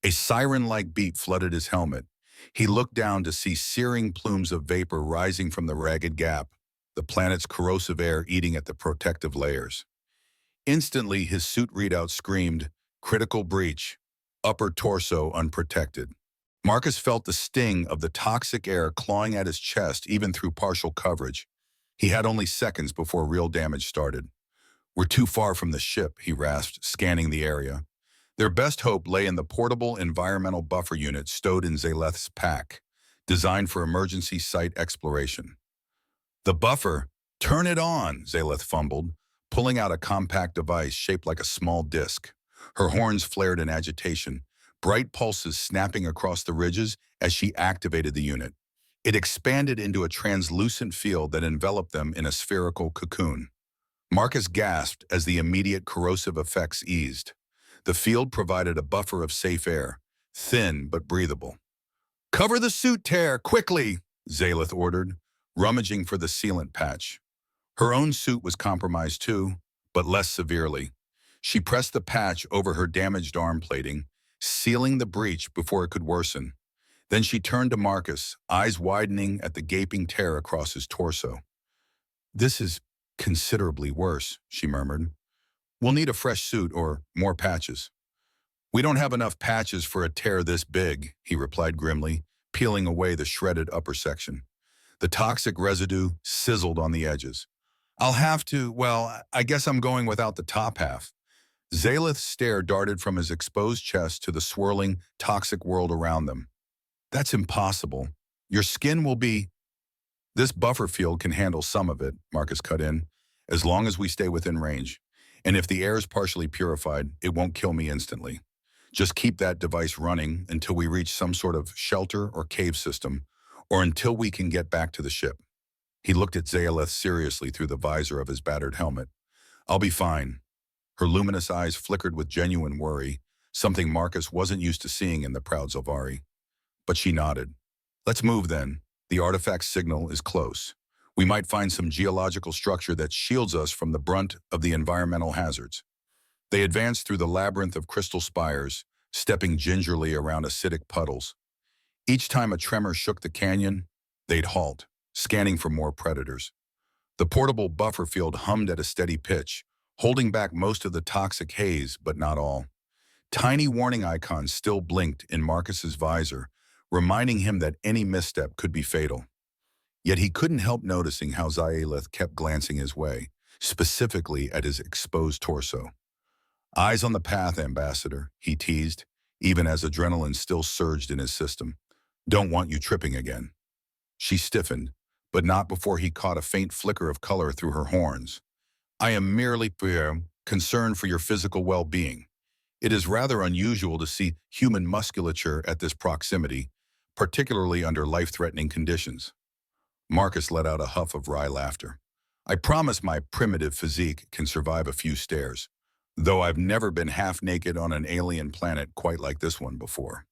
A siren-like beat flooded his helmet. He looked down to see searing plumes of vapor rising from the ragged gap, the planet's corrosive air eating at the protective layers. Instantly, his suit readout screamed, critical breach, upper torso unprotected. Marcus felt the sting of the toxic air clawing at his chest even through partial coverage. He had only seconds before real damage started. We're too far from the ship, he rasped, scanning the area. Their best hope lay in the portable environmental buffer unit stowed in Zaleth's pack, designed for emergency site exploration. The buffer? Turn it on, Zaleth fumbled, pulling out a compact device shaped like a small disc. Her horns flared in agitation, bright pulses snapping across the ridges as she activated the unit. It expanded into a translucent field that enveloped them in a spherical cocoon. Marcus gasped as the immediate corrosive effects eased. The field provided a buffer of safe air, thin but breathable. Cover the suit tear, quickly, Zaleth ordered, rummaging for the sealant patch. Her own suit was compromised too, but less severely. She pressed the patch over her damaged arm plating, sealing the breach before it could worsen. Then she turned to Marcus, eyes widening at the gaping tear across his torso. This is considerably worse, she murmured. We'll need a fresh suit or more patches. We don't have enough patches for a tear this big, he replied grimly, peeling away the shredded upper section. The toxic residue sizzled on the edges. I'll have to, I guess I'm going without the top half. Zaleth's stare darted from his exposed chest to the swirling, toxic world around them. That's impossible. Your skin will be... This buffer field can handle some of it, Marcus cut in, as long as we stay within range. And if the air is partially purified, it won't kill me instantly. Just keep that device running until we reach some sort of shelter or cave system, or until we can get back to the ship. He looked at Zaleth seriously through the visor of his battered helmet. I'll be fine. Her luminous eyes flickered with genuine worry, something Marcus wasn't used to seeing in the proud Zalvari. But she nodded. Let's move then. The artifact signal is close. We might find some geological structure that shields us from the brunt of the environmental hazards. They advanced through the labyrinth of crystal spires, stepping gingerly around acidic puddles. Each time a tremor shook the canyon, they'd halt, scanning for more predators. The portable buffer field hummed at a steady pitch, holding back most of the toxic haze, but not all. Tiny warning icons still blinked in Marcus's visor, reminding him that any misstep could be fatal. Yet he couldn't help noticing how Zaleth kept glancing his way, specifically at his exposed torso. Eyes on the path, Ambassador, he teased, even as adrenaline still surged in his system. Don't want you tripping again. She stiffened, but not before he caught a faint flicker of color through her horns. I am merely concerned for your physical well-being. It is rather unusual to see human musculature at this proximity, particularly under life-threatening conditions. Marcus let out a huff of wry laughter. I promise my primitive physique can survive a few stares, though I've never been half naked on an alien planet quite like this one before.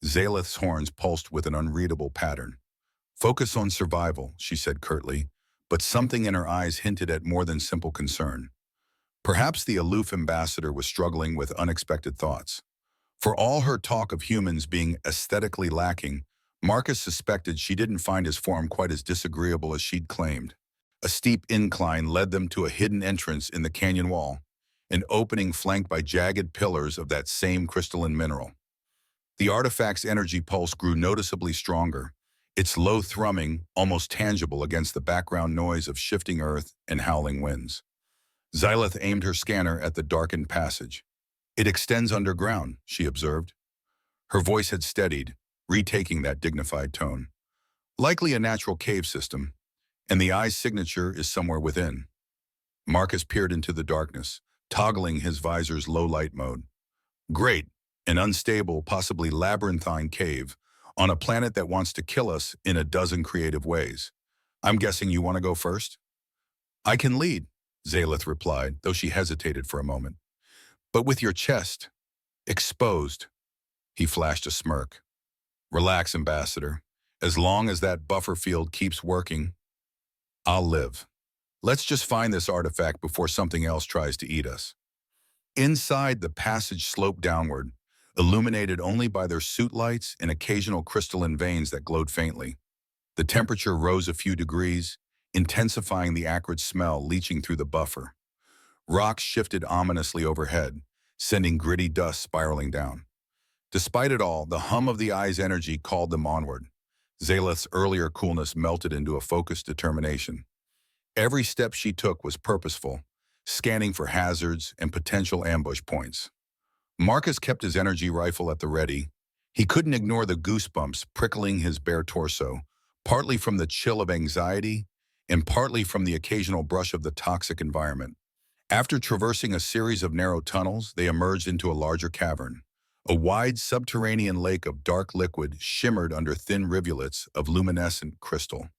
Zaleth's horns pulsed with an unreadable pattern. Focus on survival, she said curtly, but something in her eyes hinted at more than simple concern. Perhaps the aloof ambassador was struggling with unexpected thoughts. For all her talk of humans being aesthetically lacking, Marcus suspected she didn't find his form quite as disagreeable as she'd claimed. A steep incline led them to a hidden entrance in the canyon wall, an opening flanked by jagged pillars of that same crystalline mineral. The artifact's energy pulse grew noticeably stronger, its low thrumming almost tangible against the background noise of shifting earth and howling winds. Zyleth aimed her scanner at the darkened passage. It extends underground, she observed. Her voice had steadied, retaking that dignified tone. Likely a natural cave system, and the eye's signature is somewhere within. Marcus peered into the darkness, toggling his visor's low-light mode. Great, an unstable, possibly labyrinthine cave on a planet that wants to kill us in a dozen creative ways. I'm guessing you want to go first? I can lead, Zaleth replied, though she hesitated for a moment. But with your chest exposed, he flashed a smirk. Relax, Ambassador. As long as that buffer field keeps working, I'll live. Let's just find this artifact before something else tries to eat us. Inside, the passage sloped downward, illuminated only by their suit lights and occasional crystalline veins that glowed faintly. The temperature rose a few degrees, intensifying the acrid smell leaching through the buffer. Rocks shifted ominously overhead, sending gritty dust spiraling down. Despite it all, the hum of the eye's energy called them onward. Zaleth's earlier coolness melted into a focused determination. Every step she took was purposeful, scanning for hazards and potential ambush points. Marcus kept his energy rifle at the ready. He couldn't ignore the goosebumps prickling his bare torso, partly from the chill of anxiety and partly from the occasional brush of the toxic environment. After traversing a series of narrow tunnels, they emerged into a larger cavern. A wide subterranean lake of dark liquid shimmered under thin rivulets of luminescent crystal.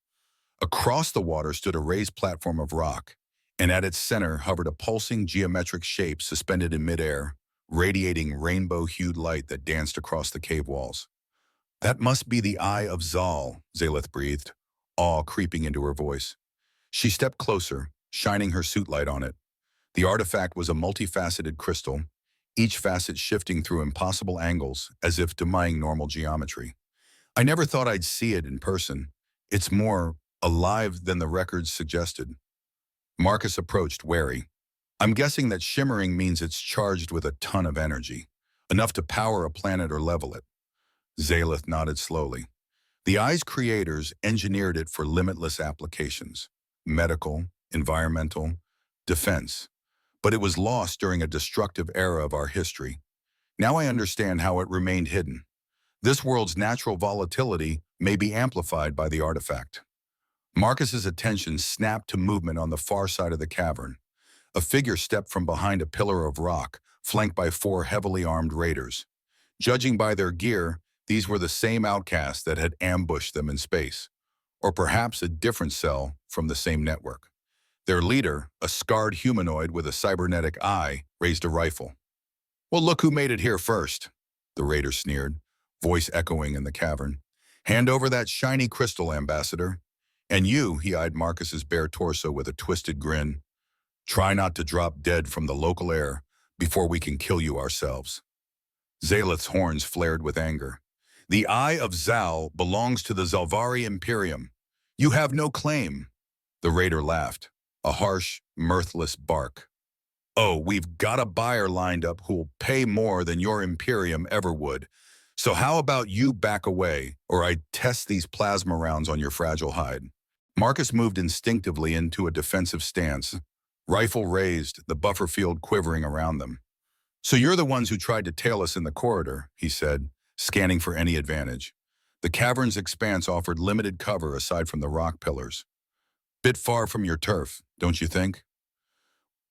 Across the water stood a raised platform of rock, and at its center hovered a pulsing geometric shape suspended in midair, radiating rainbow-hued light that danced across the cave walls. That must be the Eye of Zal, Zaleth breathed, awe creeping into her voice. She stepped closer, shining her suit light on it. The artifact was a multifaceted crystal, each facet shifting through impossible angles as if defying normal geometry. I never thought I'd see it in person. It's more alive than the records suggested. Marcus approached, wary. I'm guessing that shimmering means it's charged with a ton of energy, enough to power a planet or level it. Zaleth nodded slowly. The Eye's creators engineered it for limitless applications, medical, environmental, defense. But it was lost during a destructive era of our history. Now I understand how it remained hidden. This world's natural volatility may be amplified by the artifact. Marcus's attention snapped to movement on the far side of the cavern. A figure stepped from behind a pillar of rock, flanked by 4 heavily armed raiders. Judging by their gear, these were the same outcasts that had ambushed them in space, or perhaps a different cell from the same network. Their leader, a scarred humanoid with a cybernetic eye, raised a rifle. Well, look who made it here first, the raider sneered, voice echoing in the cavern. Hand over that shiny crystal, Ambassador. And you, he eyed Marcus's bare torso with a twisted grin. Try not to drop dead from the local air before we can kill you ourselves. Zaleth's horns flared with anger. The Eye of Zal belongs to the Zalvari Imperium. You have no claim. The raider laughed, a harsh, mirthless bark. Oh, we've got a buyer lined up who'll pay more than your Imperium ever would. So how about you back away, or I test these plasma rounds on your fragile hide? Marcus moved instinctively into a defensive stance, rifle raised, the buffer field quivering around them. So you're the ones who tried to tail us in the corridor, he said, scanning for any advantage. The cavern's expanse offered limited cover aside from the rock pillars. Bit far from your turf, don't you think?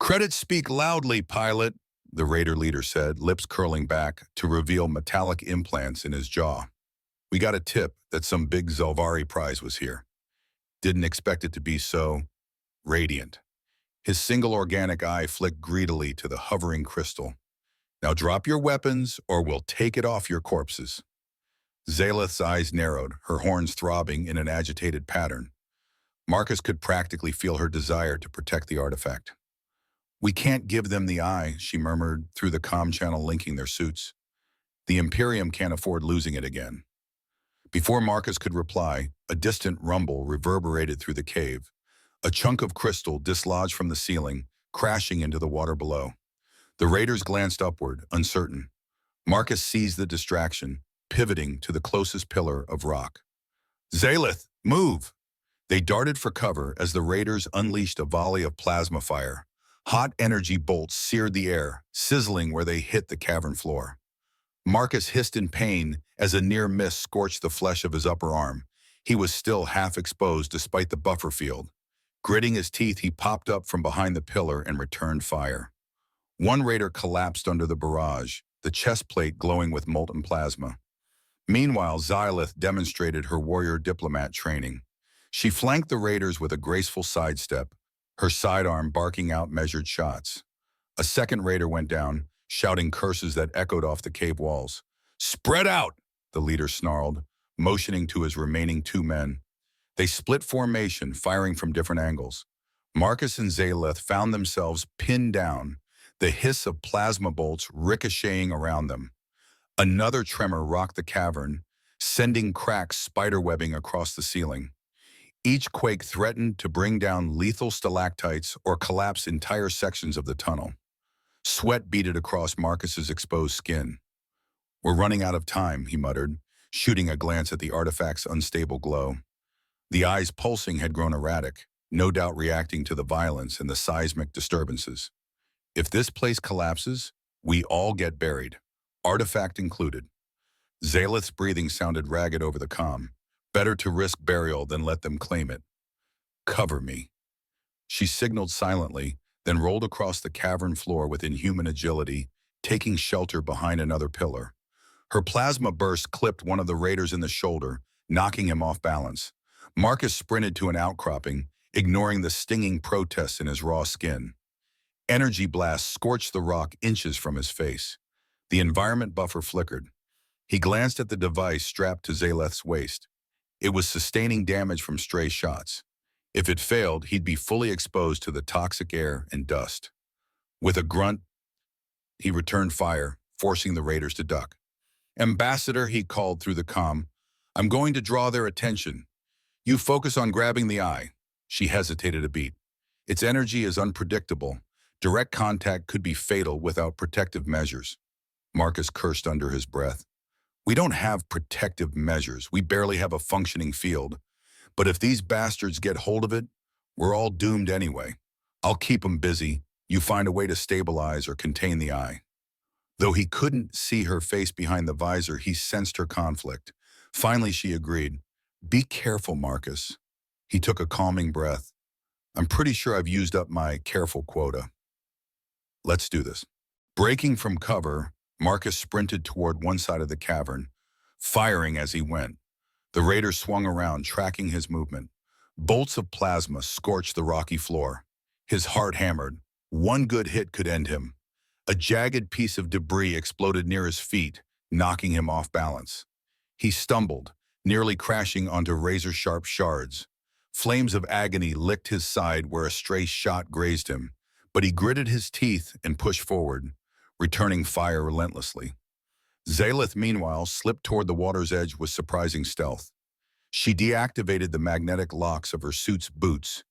Credits speak loudly, pilot, the raider leader said, lips curling back to reveal metallic implants in his jaw. We got a tip that some big Zalvari prize was here. didn't expect it to be so radiant. His single organic eye flicked greedily to the hovering crystal. Now drop your weapons or we'll take it off your corpses. Zaleth's eyes narrowed, her horns throbbing in an agitated pattern. Marcus could practically feel her desire to protect the artifact. We can't give them the eye, she murmured through the comm channel linking their suits. The Imperium can't afford losing it again. Before Marcus could reply, a distant rumble reverberated through the cave. A chunk of crystal dislodged from the ceiling, crashing into the water below. The raiders glanced upward, uncertain. Marcus seized the distraction, pivoting to the closest pillar of rock. Zaleth, move! They darted for cover as the raiders unleashed a volley of plasma fire. Hot energy bolts seared the air, sizzling where they hit the cavern floor. Marcus hissed in pain as a near miss scorched the flesh of his upper arm. He was still half exposed despite the buffer field. Gritting his teeth, he popped up from behind the pillar and returned fire. One raider collapsed under the barrage, the chest plate glowing with molten plasma. Meanwhile, Zaleth demonstrated her warrior diplomat training. She flanked the raiders with a graceful sidestep, her sidearm barking out measured shots. A second raider went down, shouting curses that echoed off the cave walls. "Spread out!" the leader snarled, motioning to his remaining two men. They split formation, firing from different angles. Marcus and Zaleth found themselves pinned down, the hiss of plasma bolts ricocheting around them. Another tremor rocked the cavern, sending cracks spiderwebbing across the ceiling. Each quake threatened to bring down lethal stalactites or collapse entire sections of the tunnel. Sweat beaded across Marcus's exposed skin. "We're running out of time," he muttered, shooting a glance at the artifact's unstable glow. The eyes pulsing had grown erratic, no doubt reacting to the violence and the seismic disturbances. "If this place collapses, we all get buried, artifact included." Zaleth's breathing sounded ragged over the comm. "Better to risk burial than let them claim it." "Cover me." She signaled silently, then rolled across the cavern floor with inhuman agility, taking shelter behind another pillar. Her plasma burst clipped one of the raiders in the shoulder, knocking him off balance. Marcus sprinted to an outcropping, ignoring the stinging protests in his raw skin. Energy blasts scorched the rock inches from his face. The environment buffer flickered. He glanced at the device strapped to Zaleth's waist. It was sustaining damage from stray shots. If it failed, he'd be fully exposed to the toxic air and dust. With a grunt, he returned fire, forcing the raiders to duck. "Ambassador," he called through the comm, "I'm going to draw their attention. You focus on grabbing the eye." She hesitated a beat. "Its energy is unpredictable. Direct contact could be fatal without protective measures." Marcus cursed under his breath. "We don't have protective measures. We barely have a functioning field. But if these bastards get hold of it, we're all doomed anyway. I'll keep 'em busy. You find a way to stabilize or contain the eye." Though he couldn't see her face behind the visor, he sensed her conflict. Finally, she agreed. "Be careful, Marcus." He took a calming breath. "I'm pretty sure I've used up my careful quota. Let's do this." Breaking from cover, Marcus sprinted toward one side of the cavern, firing as he went. The raider swung around, tracking his movement. Bolts of plasma scorched the rocky floor. His heart hammered. One good hit could end him. A jagged piece of debris exploded near his feet, knocking him off balance. He stumbled, nearly crashing onto razor-sharp shards. Flames of agony licked his side where a stray shot grazed him, but he gritted his teeth and pushed forward, returning fire relentlessly. Zaleth, meanwhile, slipped toward the water's edge with surprising stealth. She deactivated the magnetic locks of her suit's boots,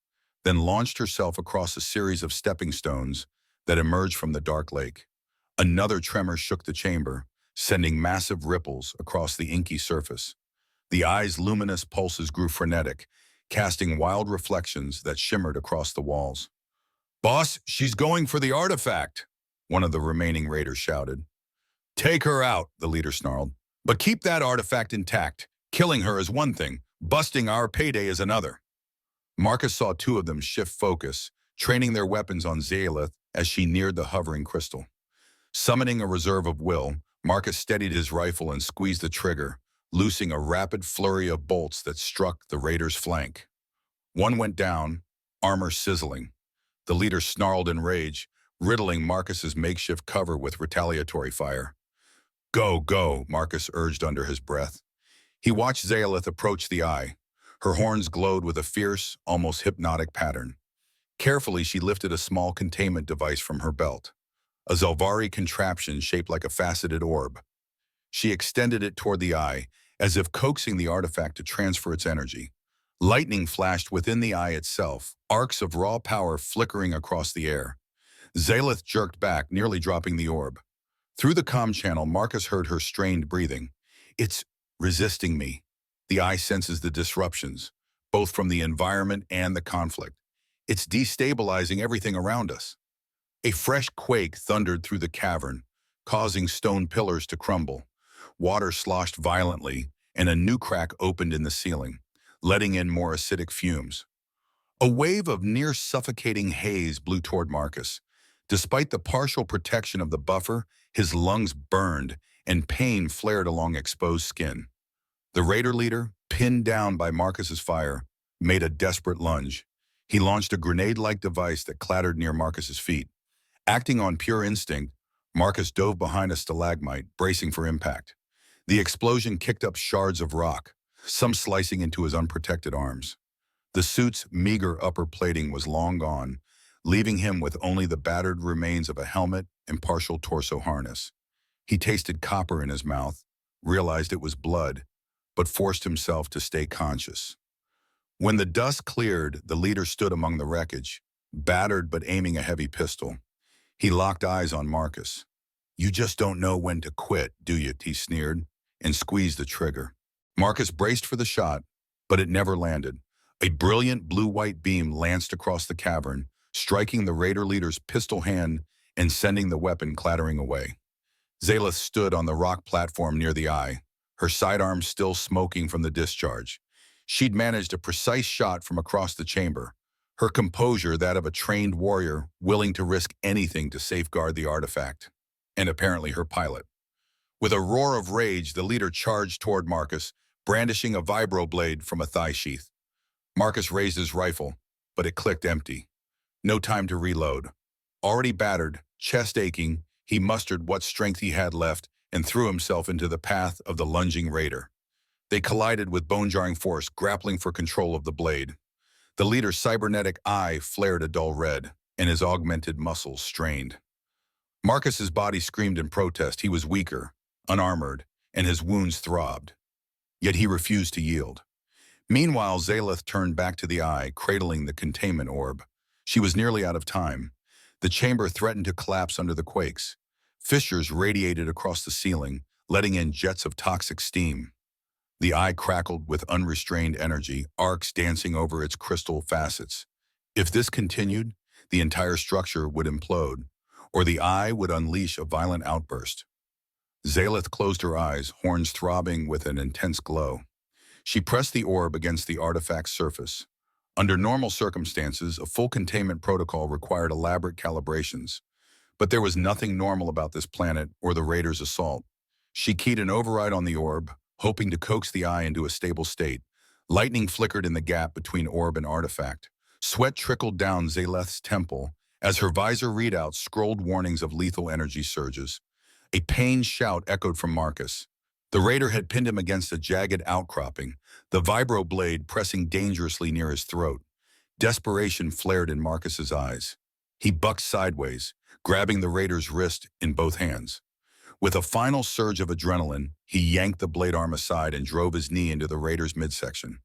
then launched herself across a series of stepping stones that emerged from the dark lake. Another tremor shook the chamber, sending massive ripples across the inky surface. The eye's luminous pulses grew frenetic, casting wild reflections that shimmered across the walls. "Boss, she's going for the artifact," one of the remaining raiders shouted. "Take her out," the leader snarled. "But keep that artifact intact. Killing her is one thing, busting our payday is another." Marcus saw two of them shift focus, training their weapons on Zaleth as she neared the hovering crystal. Summoning a reserve of will, Marcus steadied his rifle and squeezed the trigger, loosing a rapid flurry of bolts that struck the raider's flank. One went down, armor sizzling. The leader snarled in rage, riddling Marcus's makeshift cover with retaliatory fire. Go, go, Marcus urged under his breath. He watched Zaelith approach the eye. Her horns glowed with a fierce, almost hypnotic pattern. Carefully, she lifted a small containment device from her belt, a Zelvari contraption shaped like a faceted orb. She extended it toward the eye, as if coaxing the artifact to transfer its energy. Lightning flashed within the eye itself, arcs of raw power flickering across the air. Zaelith jerked back, nearly dropping the orb. Through the comm channel, Marcus heard her strained breathing. It's resisting me. The eye senses the disruptions, both from the environment and the conflict. It's destabilizing everything around us. A fresh quake thundered through the cavern, causing stone pillars to crumble. Water sloshed violently, and a new crack opened in the ceiling, letting in more acidic fumes. A wave of near-suffocating haze blew toward Marcus. Despite the partial protection of the buffer, his lungs burned, and pain flared along exposed skin. The raider leader, pinned down by Marcus's fire, made a desperate lunge. He launched a grenade-like device that clattered near Marcus's feet. Acting on pure instinct, Marcus dove behind a stalagmite, bracing for impact. The explosion kicked up shards of rock, some slicing into his unprotected arms. The suit's meager upper plating was long gone, leaving him with only the battered remains of a helmet and partial torso harness. He tasted copper in his mouth, realized it was blood, but forced himself to stay conscious. When the dust cleared, the leader stood among the wreckage, battered but aiming a heavy pistol. He locked eyes on Marcus. You just don't know when to quit, do you? He sneered, and squeezed the trigger. Marcus braced for the shot, but it never landed. A brilliant blue-white beam lanced across the cavern, striking the raider leader's pistol hand and sending the weapon clattering away. Zaelith stood on the rock platform near the eye, her sidearms still smoking from the discharge. She'd managed a precise shot from across the chamber, her composure that of a trained warrior willing to risk anything to safeguard the artifact, and apparently her pilot. With a roar of rage, the leader charged toward Marcus, brandishing a vibroblade from a thigh sheath. Marcus raised his rifle, but it clicked empty. No time to reload. Already battered, chest aching, he mustered what strength he had left and threw himself into the path of the lunging raider. They collided with bone-jarring force, grappling for control of the blade. The leader's cybernetic eye flared a dull red, and his augmented muscles strained. Marcus's body screamed in protest. He was weaker, unarmored, and his wounds throbbed. Yet he refused to yield. Meanwhile, Zaelith turned back to the eye, cradling the containment orb. She was nearly out of time. The chamber threatened to collapse under the quakes. Fissures radiated across the ceiling, letting in jets of toxic steam. The eye crackled with unrestrained energy, arcs dancing over its crystal facets. If this continued, the entire structure would implode, or the eye would unleash a violent outburst. Zaelith closed her eyes, horns throbbing with an intense glow. She pressed the orb against the artifact's surface. Under normal circumstances, a full containment protocol required elaborate calibrations. But there was nothing normal about this planet or the raiders' assault. She keyed an override on the orb, hoping to coax the eye into a stable state. Lightning flickered in the gap between orb and artifact. Sweat trickled down Zaelith's temple as her visor readouts scrolled warnings of lethal energy surges. A pained shout echoed from Marcus. The raider had pinned him against a jagged outcropping, the vibroblade pressing dangerously near his throat. Desperation flared in Marcus's eyes. He bucked sideways, grabbing the raider's wrist in both hands. With a final surge of adrenaline, he yanked the blade arm aside and drove his knee into the raider's midsection.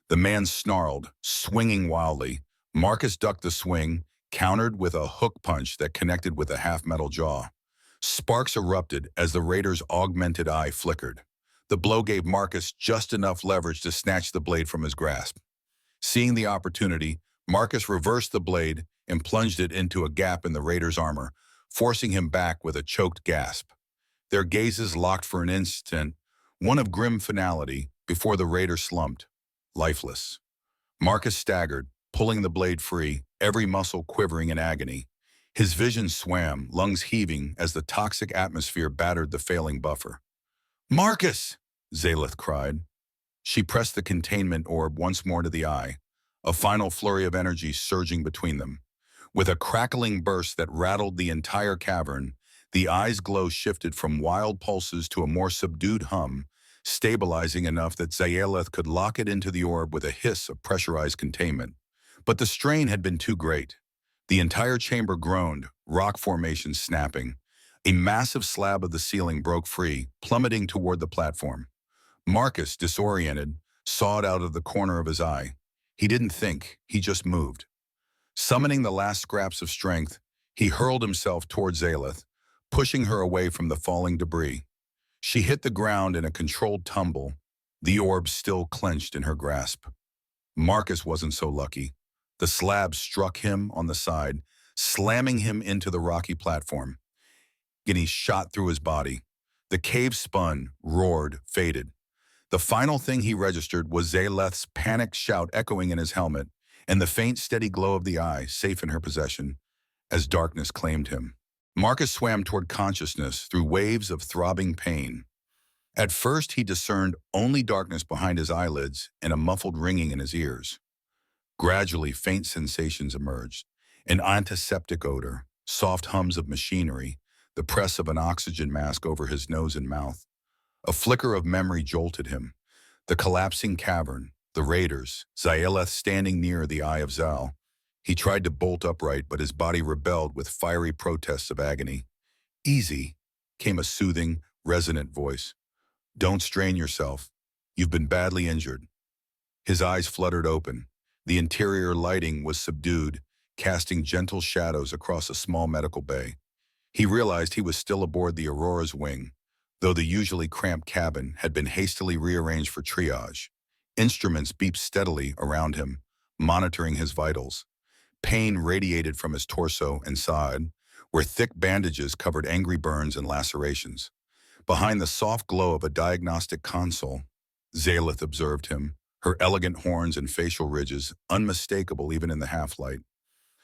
The man snarled, swinging wildly. Marcus ducked the swing, countered with a hook punch that connected with a half-metal jaw. Sparks erupted as the raider's augmented eye flickered. The blow gave Marcus just enough leverage to snatch the blade from his grasp. Seeing the opportunity, Marcus reversed the blade and plunged it into a gap in the raider's armor, forcing him back with a choked gasp. Their gazes locked for an instant, one of grim finality, before the raider slumped, lifeless. Marcus staggered, pulling the blade free, every muscle quivering in agony. His vision swam, lungs heaving, as the toxic atmosphere battered the failing buffer. "Marcus!" Zaelith cried. She pressed the containment orb once more to the eye. a final flurry of energy surging between them. With a crackling burst that rattled the entire cavern, the eye's glow shifted from wild pulses to a more subdued hum, stabilizing enough that Zayeleth could lock it into the orb with a hiss of pressurized containment. But the strain had been too great. The entire chamber groaned, rock formations snapping. A massive slab of the ceiling broke free, plummeting toward the platform. Marcus, disoriented, saw it out of the corner of his eye. He didn't think, he just moved. Summoning the last scraps of strength, he hurled himself toward Zayeleth, pushing her away from the falling debris. She hit the ground in a controlled tumble, the orb still clenched in her grasp. Marcus wasn't so lucky. The slab struck him on the side, slamming him into the rocky platform. Getting shot through his body. The cave spun, roared, faded. The final thing he registered was Zayeleth's panicked shout echoing in his helmet, and the faint, steady glow of the eye, safe in her possession, as darkness claimed him. Marcus swam toward consciousness through waves of throbbing pain. At first, he discerned only darkness behind his eyelids and a muffled ringing in his ears. Gradually, faint sensations emerged, an antiseptic odor, soft hums of machinery, the press of an oxygen mask over his nose and mouth. A flicker of memory jolted him. The collapsing cavern, the raiders, Zayeleth standing near the Eye of Zal. He tried to bolt upright, but his body rebelled with fiery protests of agony. "Easy," came a soothing, resonant voice. "Don't strain yourself. You've been badly injured." His eyes fluttered open. The interior lighting was subdued, casting gentle shadows across a small medical bay. He realized he was still aboard the Aurora's wing, though the usually cramped cabin had been hastily rearranged for triage. Instruments beeped steadily around him, monitoring his vitals. Pain radiated from his torso and side, where thick bandages covered angry burns and lacerations. Behind the soft glow of a diagnostic console, Zayeleth observed him, her elegant horns and facial ridges unmistakable even in the half-light.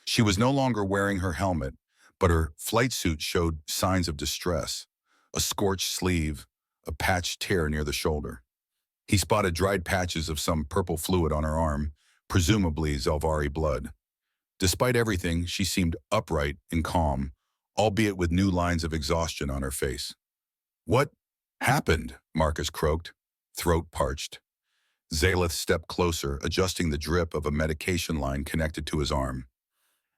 She was no longer wearing her helmet, but her flight suit showed signs of distress, a scorched sleeve, a patched tear near the shoulder. He spotted dried patches of some purple fluid on her arm, presumably Zelvari blood. Despite everything, she seemed upright and calm, albeit with new lines of exhaustion on her face. "What happened?" Marcus croaked, throat parched. Zayeleth stepped closer, adjusting the drip of a medication line connected to his arm.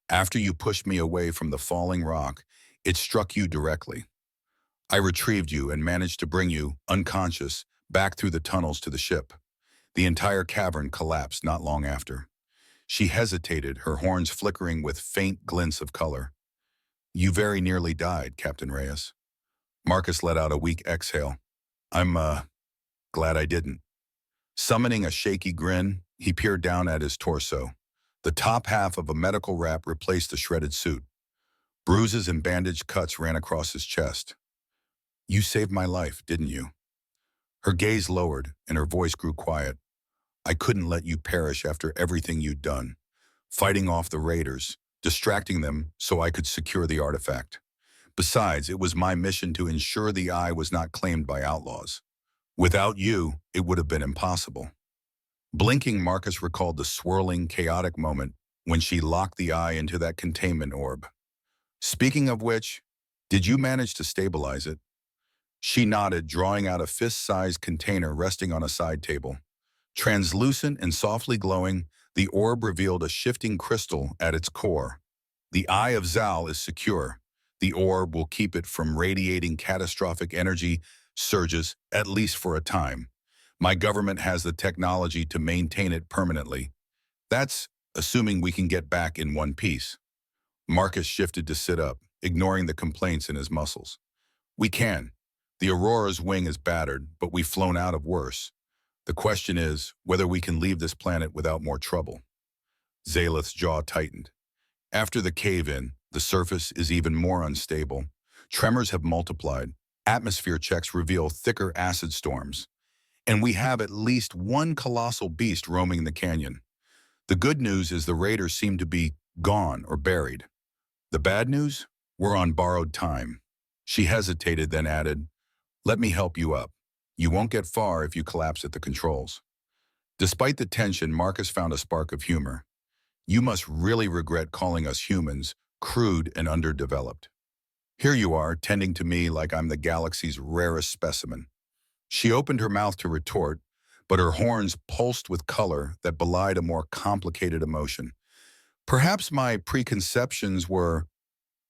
"After you pushed me away from the falling rock, it struck you directly. I retrieved you and managed to bring you, unconscious, back through the tunnels to the ship. The entire cavern collapsed not long after." She hesitated, her horns flickering with faint glints of color. "You very nearly died, Captain Reyes." Marcus let out a weak exhale. I'm glad I didn't." Summoning a shaky grin, he peered down at his torso. The top half of a medical wrap replaced the shredded suit. Bruises and bandaged cuts ran across his chest. "You saved my life, didn't you?" Her gaze lowered, and her voice grew quiet. "I couldn't let you perish after everything you'd done, fighting off the raiders, distracting them so I could secure the artifact. Besides, it was my mission to ensure the Eye was not claimed by outlaws. Without you, it would have been impossible." Blinking, Marcus recalled the swirling, chaotic moment when she locked the Eye into that containment orb. "Speaking of which, did you manage to stabilize it?" She nodded, drawing out a fist-sized container resting on a side table. Translucent and softly glowing, the orb revealed a shifting crystal at its core. "The Eye of Zal is secure. The orb will keep it from radiating catastrophic energy surges, at least for a time. My government has the technology to maintain it permanently. That's assuming we can get back in one piece." Marcus shifted to sit up, ignoring the complaints in his muscles. "We can. The Aurora's wing is battered, but we've flown out of worse. The question is whether we can leave this planet without more trouble." Zayeleth's jaw tightened. "After the cave-in, the surface is even more unstable. Tremors have multiplied. Atmosphere checks reveal thicker acid storms. And we have at least one colossal beast roaming the canyon. The good news is the raiders seem to be gone or buried. The bad news? We're on borrowed time." She hesitated, then added, "Let me help you up. You won't get far if you collapse at the controls." Despite the tension, Marcus found a spark of humor. You must really regret calling us humans crude and underdeveloped. Here you are, tending to me like I'm the galaxy's rarest specimen. She opened her mouth to retort, but her horns pulsed with color that belied a more complicated emotion. Perhaps my preconceptions were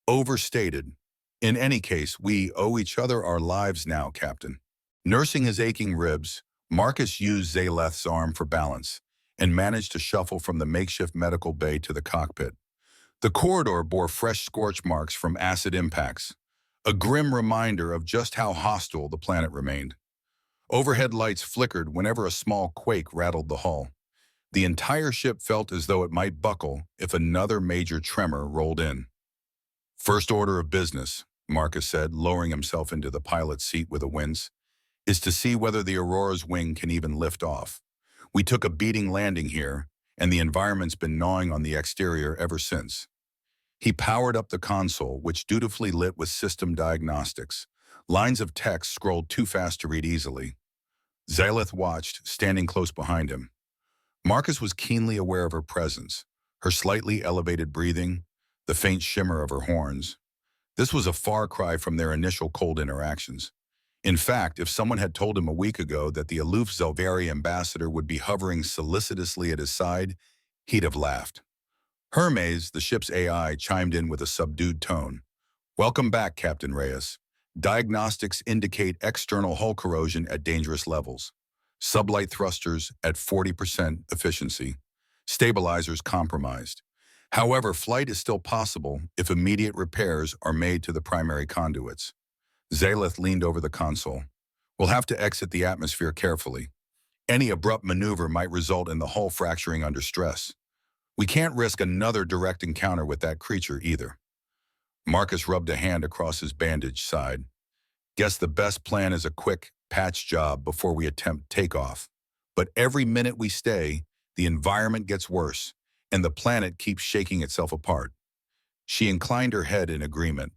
overstated. In any case, we owe each other our lives now, Captain. Nursing his aching ribs, Marcus used Zaleth's arm for balance and managed to shuffle from the makeshift medical bay to the cockpit. The corridor bore fresh scorch marks from acid impacts, a grim reminder of just how hostile the planet remained. Overhead lights flickered whenever a small quake rattled the hull. The entire ship felt as though it might buckle if another major tremor rolled in. First order of business, Marcus said, lowering himself into the pilot's seat with a wince, is to see whether the Aurora's wing can even lift off. We took a beating landing here, and the environment's been gnawing on the exterior ever since. He powered up the console, which dutifully lit with system diagnostics. Lines of text scrolled too fast to read easily. Zaleth watched, standing close behind him. Marcus was keenly aware of her presence, her slightly elevated breathing, the faint shimmer of her horns. This was a far cry from their initial cold interactions. In fact, if someone had told him a week ago that the aloof Zelvari ambassador would be hovering solicitously at his side, he'd have laughed. Hermes, the ship's AI, chimed in with a subdued tone. Welcome back, Captain Reyes. Diagnostics indicate external hull corrosion at dangerous levels. Sublight thrusters at 40% efficiency. Stabilizers compromised. However, flight is still possible if immediate repairs are made to the primary conduits. Zaleth leaned over the console. We'll have to exit the atmosphere carefully. Any abrupt maneuver might result in the hull fracturing under stress. We can't risk another direct encounter with that creature either. Marcus rubbed a hand across his bandaged side. Guess the best plan is a quick patch job before we attempt takeoff. But every minute we stay, the environment gets worse, and the planet keeps shaking itself apart. She inclined her head in agreement.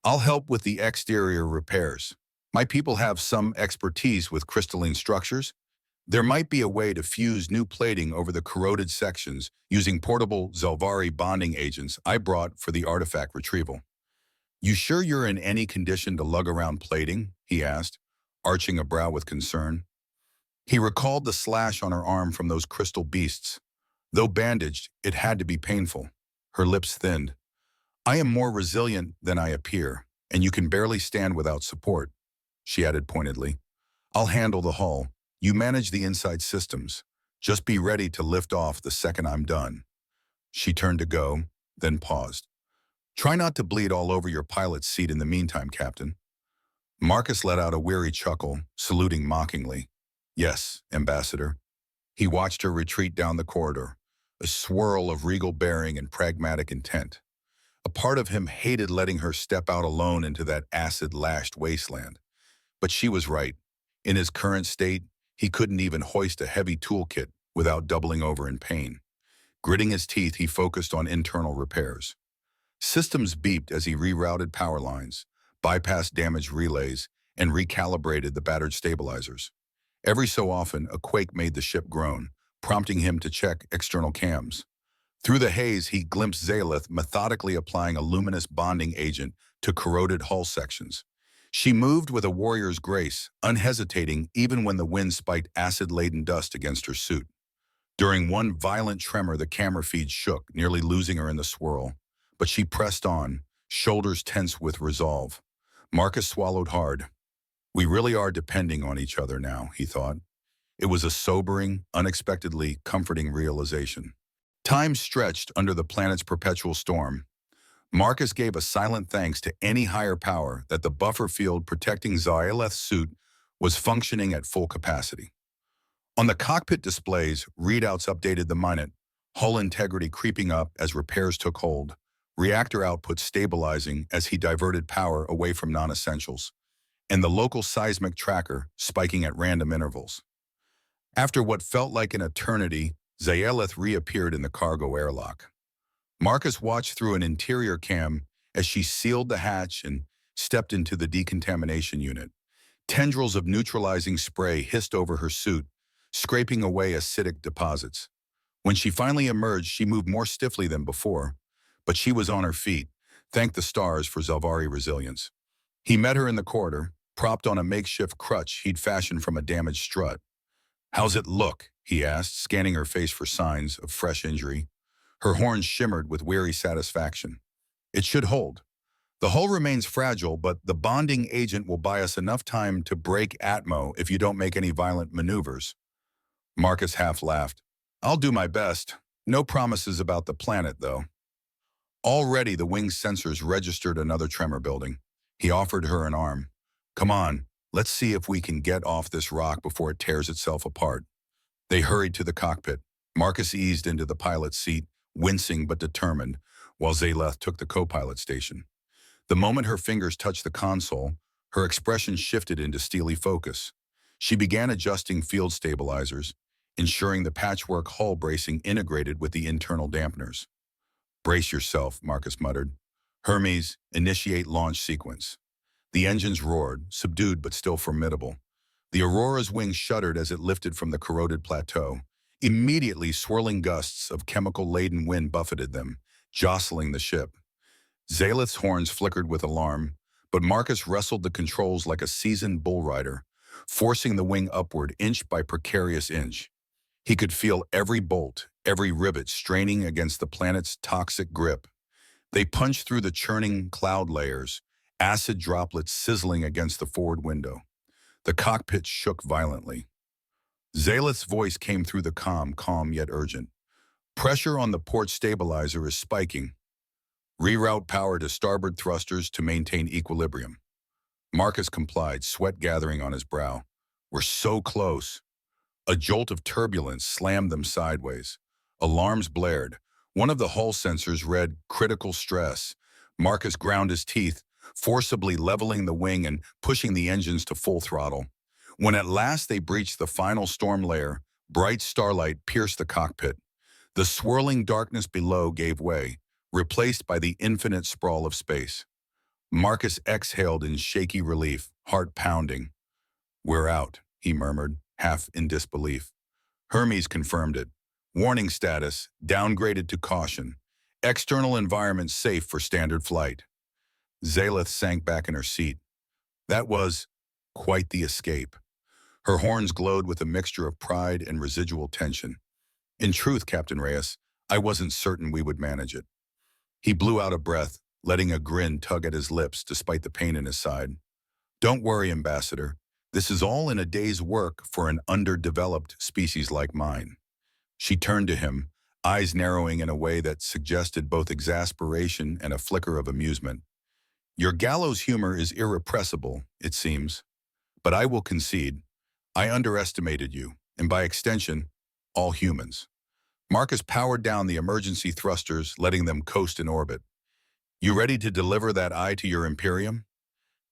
I'll help with the exterior repairs. My people have some expertise with crystalline structures. There might be a way to fuse new plating over the corroded sections using portable Zelvari bonding agents I brought for the artifact retrieval. You sure you're in any condition to lug around plating? He asked, arching a brow with concern. He recalled the slash on her arm from those crystal beasts. Though bandaged, it had to be painful. Her lips thinned. I am more resilient than I appear, and you can barely stand without support, she added pointedly. I'll handle the hull. You manage the inside systems. Just be ready to lift off the second I'm done. She turned to go, then paused. Try not to bleed all over your pilot's seat in the meantime, Captain. Marcus let out a weary chuckle, saluting mockingly. Yes, Ambassador. He watched her retreat down the corridor, a swirl of regal bearing and pragmatic intent. A part of him hated letting her step out alone into that acid-lashed wasteland. But she was right. In his current state, he couldn't even hoist a heavy toolkit without doubling over in pain. Gritting his teeth, he focused on internal repairs. Systems beeped as he rerouted power lines, bypassed damaged relays, and recalibrated the battered stabilizers. Every so often, a quake made the ship groan, prompting him to check external cams. Through the haze, he glimpsed Zaleth methodically applying a luminous bonding agent to corroded hull sections. She moved with a warrior's grace, unhesitating even when the wind spiked acid-laden dust against her suit. During one violent tremor, the camera feed shook, nearly losing her in the swirl. But she pressed on, shoulders tense with resolve. Marcus swallowed hard. We really are depending on each other now, he thought. It was a sobering, unexpectedly comforting realization. Time stretched under the planet's perpetual storm. Marcus gave a silent thanks to any higher power that the buffer field protecting Zaleth's suit was functioning at full capacity. On the cockpit displays, readouts updated the minute, hull integrity creeping up as repairs took hold, reactor output stabilizing as he diverted power away from non-essentials, and the local seismic tracker spiking at random intervals. After what felt like an eternity, Zaleth reappeared in the cargo airlock. Marcus watched through an interior cam as she sealed the hatch and stepped into the decontamination unit. Tendrils of neutralizing spray hissed over her suit, scraping away acidic deposits. When she finally emerged, she moved more stiffly than before, but she was on her feet. Thank the stars for Zalvari resilience. He met her in the corridor, propped on a makeshift crutch he'd fashioned from a damaged strut. "How's it look?" he asked, scanning her face for signs of fresh injury. Her horns shimmered with weary satisfaction. "It should hold. The hull remains fragile, but the bonding agent will buy us enough time to break Atmo if you don't make any violent maneuvers." Marcus half laughed. "I'll do my best. No promises about the planet, though." Already the wing's sensors registered another tremor building. He offered her an arm. "Come on, let's see if we can get off this rock before it tears itself apart." They hurried to the cockpit. Marcus eased into the pilot's seat, wincing but determined, while Zaleth took the co-pilot station. The moment her fingers touched the console, her expression shifted into steely focus. She began adjusting field stabilizers, ensuring the patchwork hull bracing integrated with the internal dampeners. "Brace yourself," Marcus muttered. "Hermes, initiate launch sequence." The engines roared, subdued but still formidable. The Aurora's wings shuddered as it lifted from the corroded plateau. Immediately, swirling gusts of chemical-laden wind buffeted them, jostling the ship. Zaleth's horns flickered with alarm, but Marcus wrestled the controls like a seasoned bull rider, forcing the wing upward inch by precarious inch. He could feel every bolt, every rivet straining against the planet's toxic grip. They punched through the churning cloud layers, acid droplets sizzling against the forward window. The cockpit shook violently. Zaleth's voice came through the calm yet urgent. "Pressure on the port stabilizer is spiking. Reroute power to starboard thrusters to maintain equilibrium." Marcus complied, sweat gathering on his brow. "We're so close." A jolt of turbulence slammed them sideways. Alarms blared. One of the hull sensors read critical stress. Marcus ground his teeth, forcibly leveling the wing and pushing the engines to full throttle. When at last they breached the final storm layer, bright starlight pierced the cockpit. The swirling darkness below gave way, replaced by the infinite sprawl of space. Marcus exhaled in shaky relief, heart pounding. "We're out," he murmured, half in disbelief. Hermes confirmed it. "Warning status, downgraded to caution. External environment safe for standard flight." Zaleth sank back in her seat. That was quite the escape. Her horns glowed with a mixture of pride and residual tension. "In truth, Captain Reyes, I wasn't certain we would manage it." He blew out a breath, letting a grin tug at his lips despite the pain in his side. "Don't worry, Ambassador. This is all in a day's work for an underdeveloped species like mine." She turned to him, eyes narrowing in a way that suggested both exasperation and a flicker of amusement. "Your gallows humor is irrepressible, it seems. But I will concede, I underestimated you, and by extension, all humans." Marcus powered down the emergency thrusters, letting them coast in orbit. "You ready to deliver that eye to your Imperium?"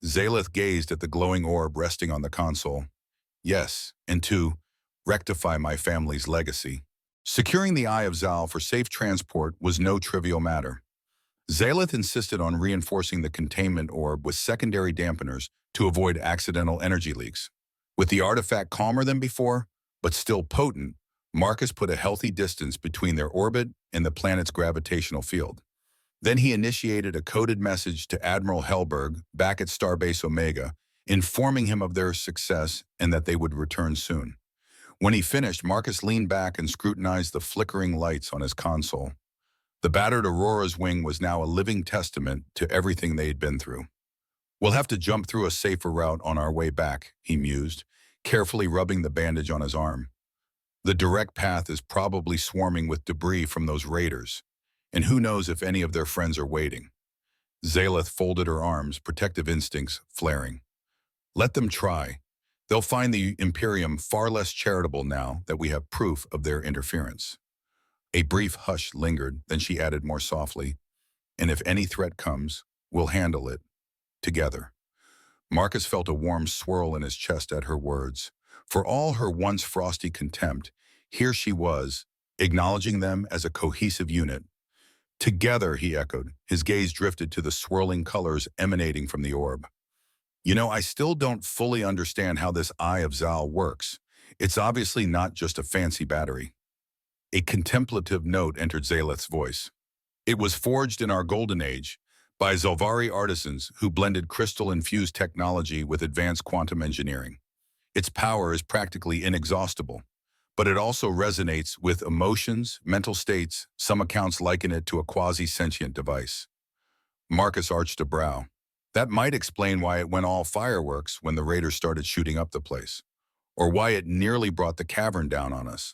Zaleth gazed at the glowing orb resting on the console. "Yes, and to rectify my family's legacy." Securing the Eye of Zal for safe transport was no trivial matter. Zaleth insisted on reinforcing the containment orb with secondary dampeners to avoid accidental energy leaks. With the artifact calmer than before, but still potent, Marcus put a healthy distance between their orbit and the planet's gravitational field. Then he initiated a coded message to Admiral Helberg back at Starbase Omega, informing him of their success and that they would return soon. When he finished, Marcus leaned back and scrutinized the flickering lights on his console. The battered Aurora's wing was now a living testament to everything they had been through. "We'll have to jump through a safer route on our way back," he mused, carefully rubbing the bandage on his arm. "The direct path is probably swarming with debris from those raiders, and who knows if any of their friends are waiting." Zaleth folded her arms, protective instincts flaring. "Let them try. They'll find the Imperium far less charitable now that we have proof of their interference." A brief hush lingered, then she added more softly, "And if any threat comes, we'll handle it. Together." Marcus felt a warm swirl in his chest at her words. For all her once frosty contempt, here she was, acknowledging them as a cohesive unit. "Together," he echoed. His gaze drifted to the swirling colors emanating from the orb. "You know, I still don't fully understand how this Eye of Zal works. It's obviously not just a fancy battery. A contemplative note entered Zaleth's voice. It was forged in our golden age by Zalvari artisans who blended crystal-infused technology with advanced quantum engineering. Its power is practically inexhaustible, but it also resonates with emotions, mental states. Some accounts liken it to a quasi-sentient device. Marcus arched a brow. That might explain why it went all fireworks when the raiders started shooting up the place, or why it nearly brought the cavern down on us.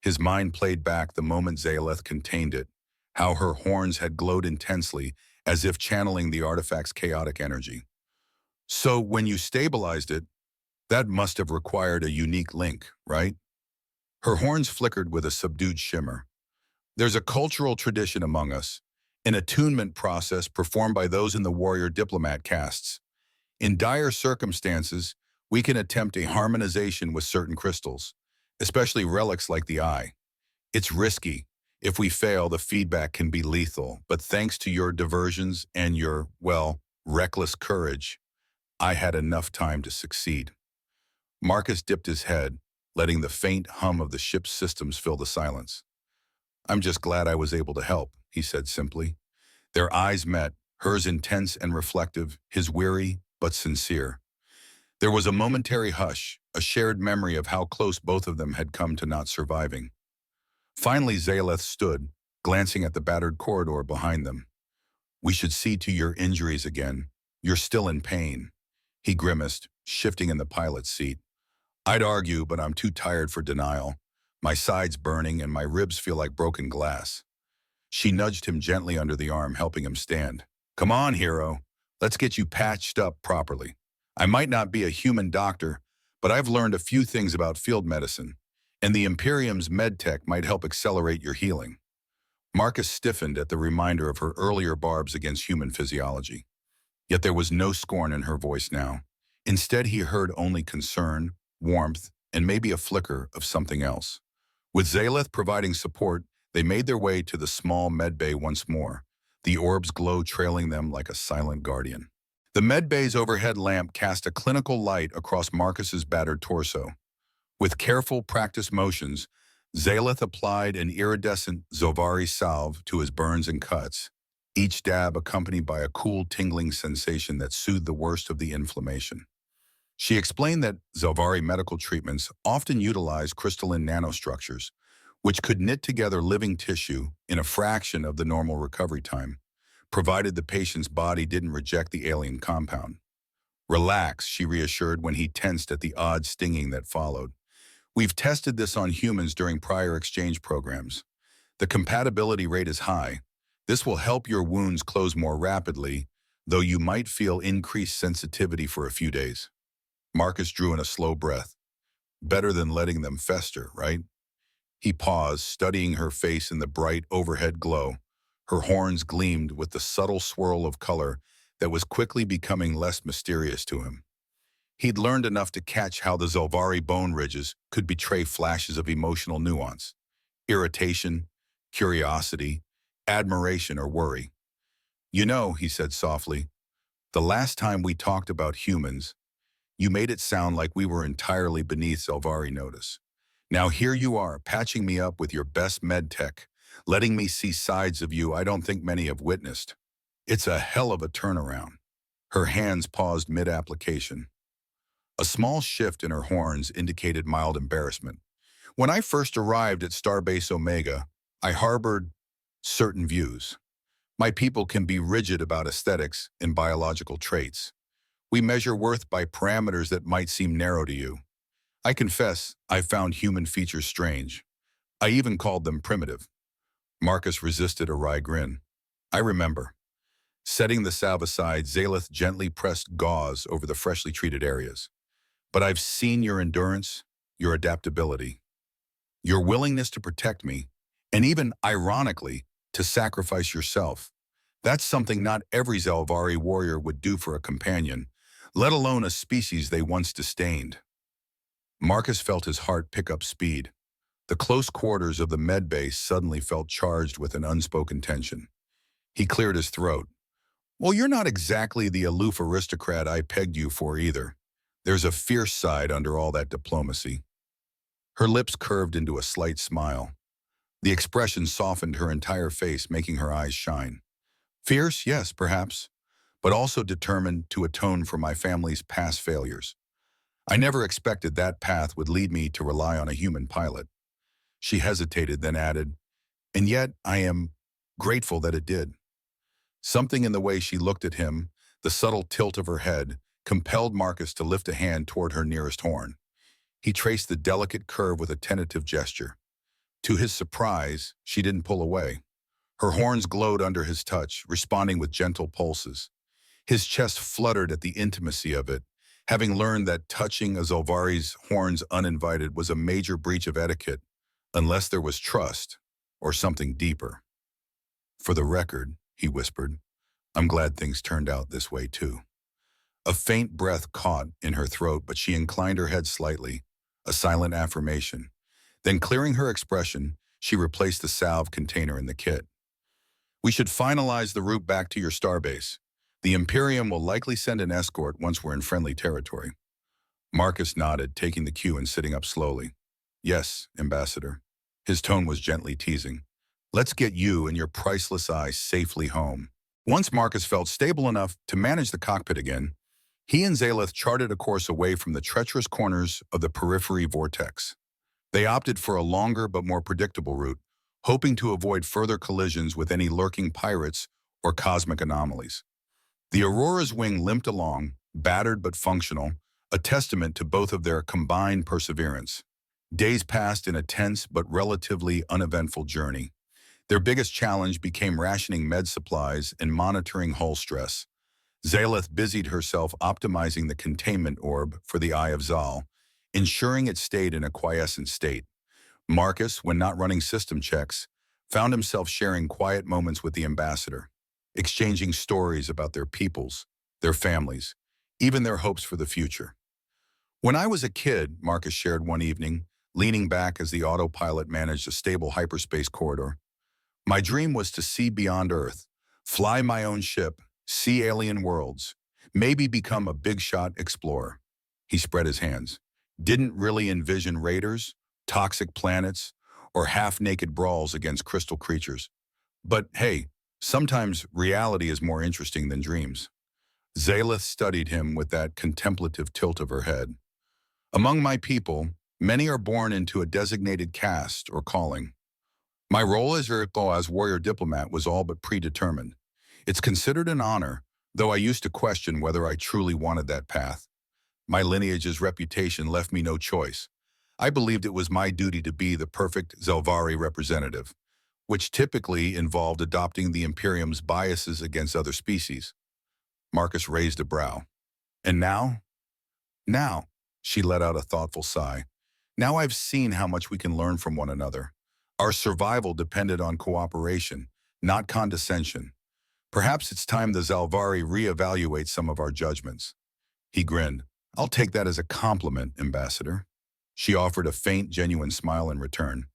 His mind played back the moment Zaleth contained it, how her horns had glowed intensely, as if channeling the artifact's chaotic energy. So when you stabilized it, that must have required a unique link, right? Her horns flickered with a subdued shimmer. There's a cultural tradition among us, an attunement process performed by those in the warrior diplomat castes. In dire circumstances, we can attempt a harmonization with certain crystals, especially relics like the eye. It's risky. If we fail, the feedback can be lethal, but thanks to your diversions and your, well, reckless courage, I had enough time to succeed. Marcus dipped his head, letting the faint hum of the ship's systems fill the silence. I'm just glad I was able to help, he said simply. Their eyes met, hers intense and reflective, his weary but sincere. There was a momentary hush, a shared memory of how close both of them had come to not surviving. Finally, Zaleth stood, glancing at the battered corridor behind them. We should see to your injuries again. You're still in pain. He grimaced, shifting in the pilot's seat. I'd argue, but I'm too tired for denial. My side's burning and my ribs feel like broken glass. She nudged him gently under the arm, helping him stand. Come on, hero. Let's get you patched up properly. I might not be a human doctor, but I've learned a few things about field medicine, and the Imperium's medtech might help accelerate your healing. Marcus stiffened at the reminder of her earlier barbs against human physiology. Yet there was no scorn in her voice now. Instead, he heard only concern, warmth, and maybe a flicker of something else. With Zaleth providing support, they made their way to the small medbay once more, the orb's glow trailing them like a silent guardian. The medbay's overhead lamp cast a clinical light across Marcus's battered torso. With careful, practiced motions, Zaleth applied an iridescent Zovari salve to his burns and cuts, each dab accompanied by a cool, tingling sensation that soothed the worst of the inflammation. She explained that Zovari medical treatments often utilize crystalline nanostructures, which could knit together living tissue in a fraction of the normal recovery time, provided the patient's body didn't reject the alien compound. Relax, she reassured when he tensed at the odd stinging that followed. We've tested this on humans during prior exchange programs. The compatibility rate is high. This will help your wounds close more rapidly, though you might feel increased sensitivity for a few days. Marcus drew in a slow breath. Better than letting them fester, right? He paused, studying her face in the bright overhead glow. Her horns gleamed with the subtle swirl of color that was quickly becoming less mysterious to him. He'd learned enough to catch how the Zalvari bone ridges could betray flashes of emotional nuance, irritation, curiosity, admiration, or worry. You know, he said softly, the last time we talked about humans, you made it sound like we were entirely beneath Zalvari notice. Now here you are, patching me up with your best med tech, letting me see sides of you I don't think many have witnessed. It's a hell of a turnaround. Her hands paused mid-application. A small shift in her horns indicated mild embarrassment. When I first arrived at Starbase Omega, I harbored certain views. My people can be rigid about aesthetics and biological traits. We measure worth by parameters that might seem narrow to you. I confess, I found human features strange. I even called them primitive. Marcus resisted a wry grin. I remember. Setting the salve aside, Zaleth gently pressed gauze over the freshly treated areas. But I've seen your endurance, your adaptability, your willingness to protect me, and even, ironically, to sacrifice yourself. That's something not every Zalvari warrior would do for a companion, let alone a species they once disdained. Marcus felt his heart pick up speed. The close quarters of the medbay suddenly felt charged with an unspoken tension. He cleared his throat. Well, you're not exactly the aloof aristocrat I pegged you for either. There's a fierce side under all that diplomacy. Her lips curved into a slight smile. The expression softened her entire face, making her eyes shine. Fierce, yes, perhaps, but also determined to atone for my family's past failures. I never expected that path would lead me to rely on a human pilot. She hesitated, then added, and yet I am grateful that it did. Something in the way she looked at him, the subtle tilt of her head, compelled Marcus to lift a hand toward her nearest horn. He traced the delicate curve with a tentative gesture. To his surprise, she didn't pull away. Her horns glowed under his touch, responding with gentle pulses. His chest fluttered at the intimacy of it, having learned that touching a Zalvari's horns uninvited was a major breach of etiquette, unless there was trust or something deeper. For the record, he whispered, I'm glad things turned out this way too. A faint breath caught in her throat, but she inclined her head slightly, a silent affirmation. Then, clearing her expression, she replaced the salve container in the kit. We should finalize the route back to your starbase. The Imperium will likely send an escort once we're in friendly territory. Marcus nodded, taking the cue and sitting up slowly. Yes, Ambassador. His tone was gently teasing. Let's get you and your priceless eyes safely home. Once Marcus felt stable enough to manage the cockpit again, he and Zaleth charted a course away from the treacherous corners of the periphery vortex. They opted for a longer but more predictable route, hoping to avoid further collisions with any lurking pirates or cosmic anomalies. The Aurora's wing limped along, battered but functional, a testament to both of their combined perseverance. Days passed in a tense but relatively uneventful journey. Their biggest challenge became rationing med supplies and monitoring hull stress. Zaleth busied herself optimizing the containment orb for the Eye of Zal, ensuring it stayed in a quiescent state. Marcus, when not running system checks, found himself sharing quiet moments with the ambassador, exchanging stories about their peoples, their families, even their hopes for the future. When I was a kid, Marcus shared one evening, leaning back as the autopilot managed a stable hyperspace corridor, my dream was to see beyond Earth, fly my own ship, see alien worlds, maybe become a big-shot explorer. He spread his hands. Didn't really envision raiders, toxic planets, or half-naked brawls against crystal creatures. But hey, sometimes reality is more interesting than dreams. Zaleth studied him with that contemplative tilt of her head. Among my people, many are born into a designated caste or calling. My role as warrior diplomat was all but predetermined. It's considered an honor, though I used to question whether I truly wanted that path. My lineage's reputation left me no choice. I believed it was my duty to be the perfect Zalvari representative, which typically involved adopting the Imperium's biases against other species. Marcus raised a brow. And now? Now, she let out a thoughtful sigh. Now I've seen how much we can learn from one another. Our survival depended on cooperation, not condescension. Perhaps it's time the Zalvari reevaluate some of our judgments. He grinned. I'll take that as a compliment, Ambassador. She offered a faint, genuine smile in return.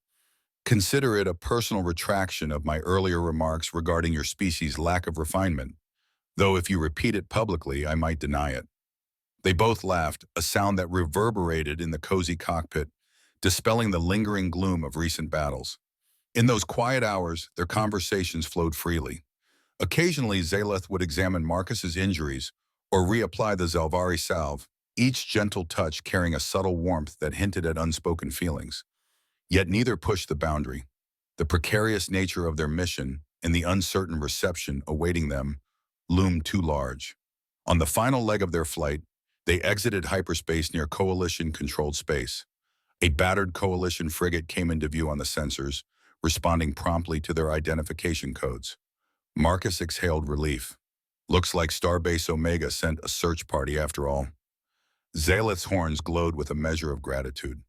Consider it a personal retraction of my earlier remarks regarding your species' lack of refinement, though if you repeat it publicly, I might deny it. They both laughed, a sound that reverberated in the cozy cockpit, dispelling the lingering gloom of recent battles. In those quiet hours, their conversations flowed freely. Occasionally, Zaleth would examine Marcus's injuries or reapply the Zalvari salve, each gentle touch carrying a subtle warmth that hinted at unspoken feelings. Yet neither pushed the boundary. The precarious nature of their mission and the uncertain reception awaiting them loomed too large. On the final leg of their flight, they exited hyperspace near Coalition-controlled space. A battered Coalition frigate came into view on the sensors, responding promptly to their identification codes. Marcus exhaled relief. Looks like Starbase Omega sent a search party after all. Zaleth's horns glowed with a measure of gratitude.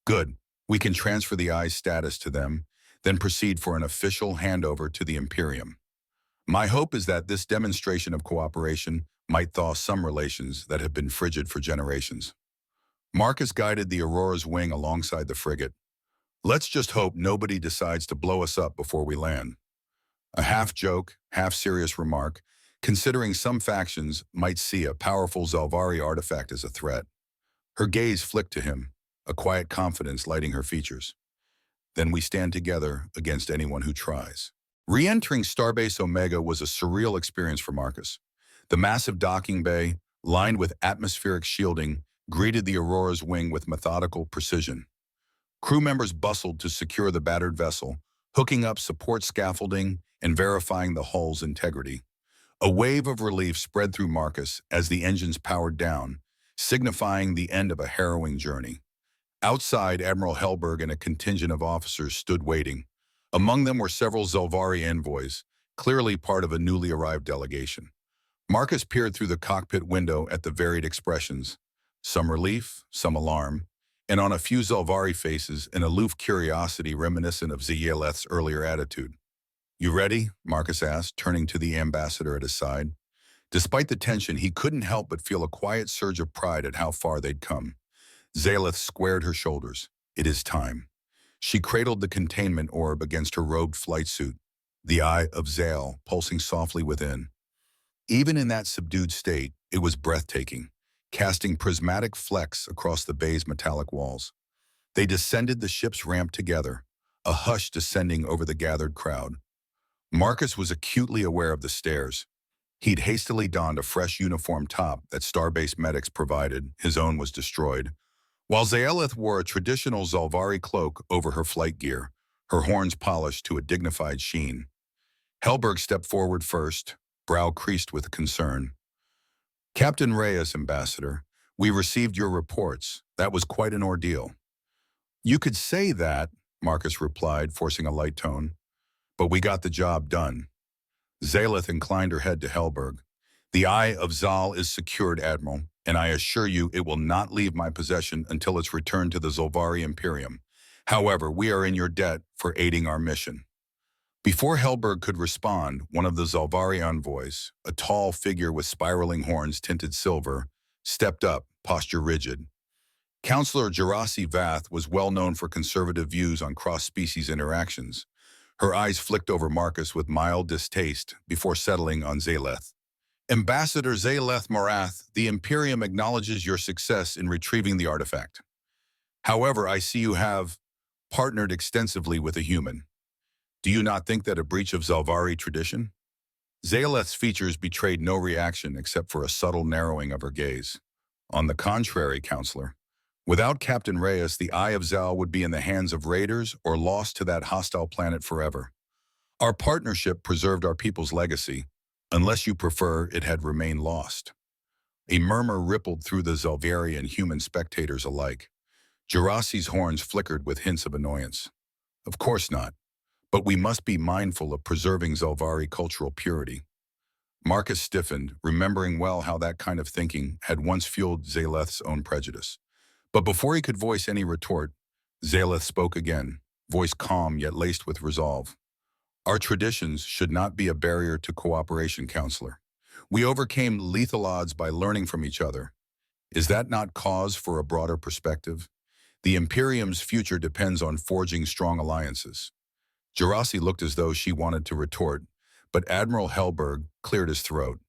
Good. We can transfer the Eye's status to them, then proceed for an official handover to the Imperium. My hope is that this demonstration of cooperation might thaw some relations that have been frigid for generations. Marcus guided the Aurora's wing alongside the frigate. Let's just hope nobody decides to blow us up before we land. A half-joke, half-serious remark, considering some factions might see a powerful Zalvari artifact as a threat. Her gaze flicked to him, a quiet confidence lighting her features. Then we stand together against anyone who tries. Re-entering Starbase Omega was a surreal experience for Marcus. The massive docking bay, lined with atmospheric shielding, greeted the Aurora's wing with methodical precision. Crew members bustled to secure the battered vessel, hooking up support scaffolding and verifying the hull's integrity. A wave of relief spread through Marcus as the engines powered down, signifying the end of a harrowing journey. Outside, Admiral Helberg and a contingent of officers stood waiting. Among them were several Zelvari envoys, clearly part of a newly arrived delegation. Marcus peered through the cockpit window at the varied expressions, some relief, some alarm, and on a few Zelvari faces an aloof curiosity reminiscent of Ziyeleth's earlier attitude. "You ready?" Marcus asked, turning to the ambassador at his side. Despite the tension, he couldn't help but feel a quiet surge of pride at how far they'd come. Zaleth squared her shoulders. "It is time." She cradled the containment orb against her robed flight suit, the Eye of Zal pulsing softly within. Even in that subdued state, it was breathtaking, casting prismatic flecks across the bay's metallic walls. They descended the ship's ramp together, a hush descending over the gathered crowd. Marcus was acutely aware of the stairs. He'd hastily donned a fresh uniform top that Starbase medics provided. His own was destroyed, while Zaelith wore a traditional Zalvari cloak over her flight gear, her horns polished to a dignified sheen. Helberg stepped forward first, brow creased with concern. "Captain Reyes, Ambassador, we received your reports. That was quite an ordeal." "You could say that," Marcus replied, forcing a light tone, "but we got the job done." Zaleth inclined her head to Helberg. "The Eye of Zal is secured, Admiral, and I assure you it will not leave my possession until it's returned to the Zolvari Imperium. However, we are in your debt for aiding our mission." Before Helberg could respond, one of the Zolvari envoys, a tall figure with spiraling horns tinted silver, stepped up, posture rigid. Counselor Gerasi Vath was well known for conservative views on cross-species interactions. Her eyes flicked over Marcus with mild distaste before settling on Zaleth. "Ambassador Zaleth Morath, the Imperium acknowledges your success in retrieving the artifact. However, I see you have partnered extensively with a human. Do you not think that a breach of Zalvari tradition?" Zaleth's features betrayed no reaction except for a subtle narrowing of her gaze. "On the contrary, Counselor. Without Captain Reyes, the Eye of Zal would be in the hands of raiders or lost to that hostile planet forever. Our partnership preserved our people's legacy, unless you prefer it had remained lost." A murmur rippled through the Zalvari and human spectators alike. Gerasi's horns flickered with hints of annoyance. "Of course not, but we must be mindful of preserving Zalvari cultural purity." Marcus stiffened, remembering well how that kind of thinking had once fueled Zaleth's own prejudice. But before he could voice any retort, Zaleth spoke again, voice calm yet laced with resolve. "Our traditions should not be a barrier to cooperation, Counselor. We overcame lethal odds by learning from each other. Is that not cause for a broader perspective? The Imperium's future depends on forging strong alliances." Gerasi looked as though she wanted to retort, but Admiral Helberg cleared his throat.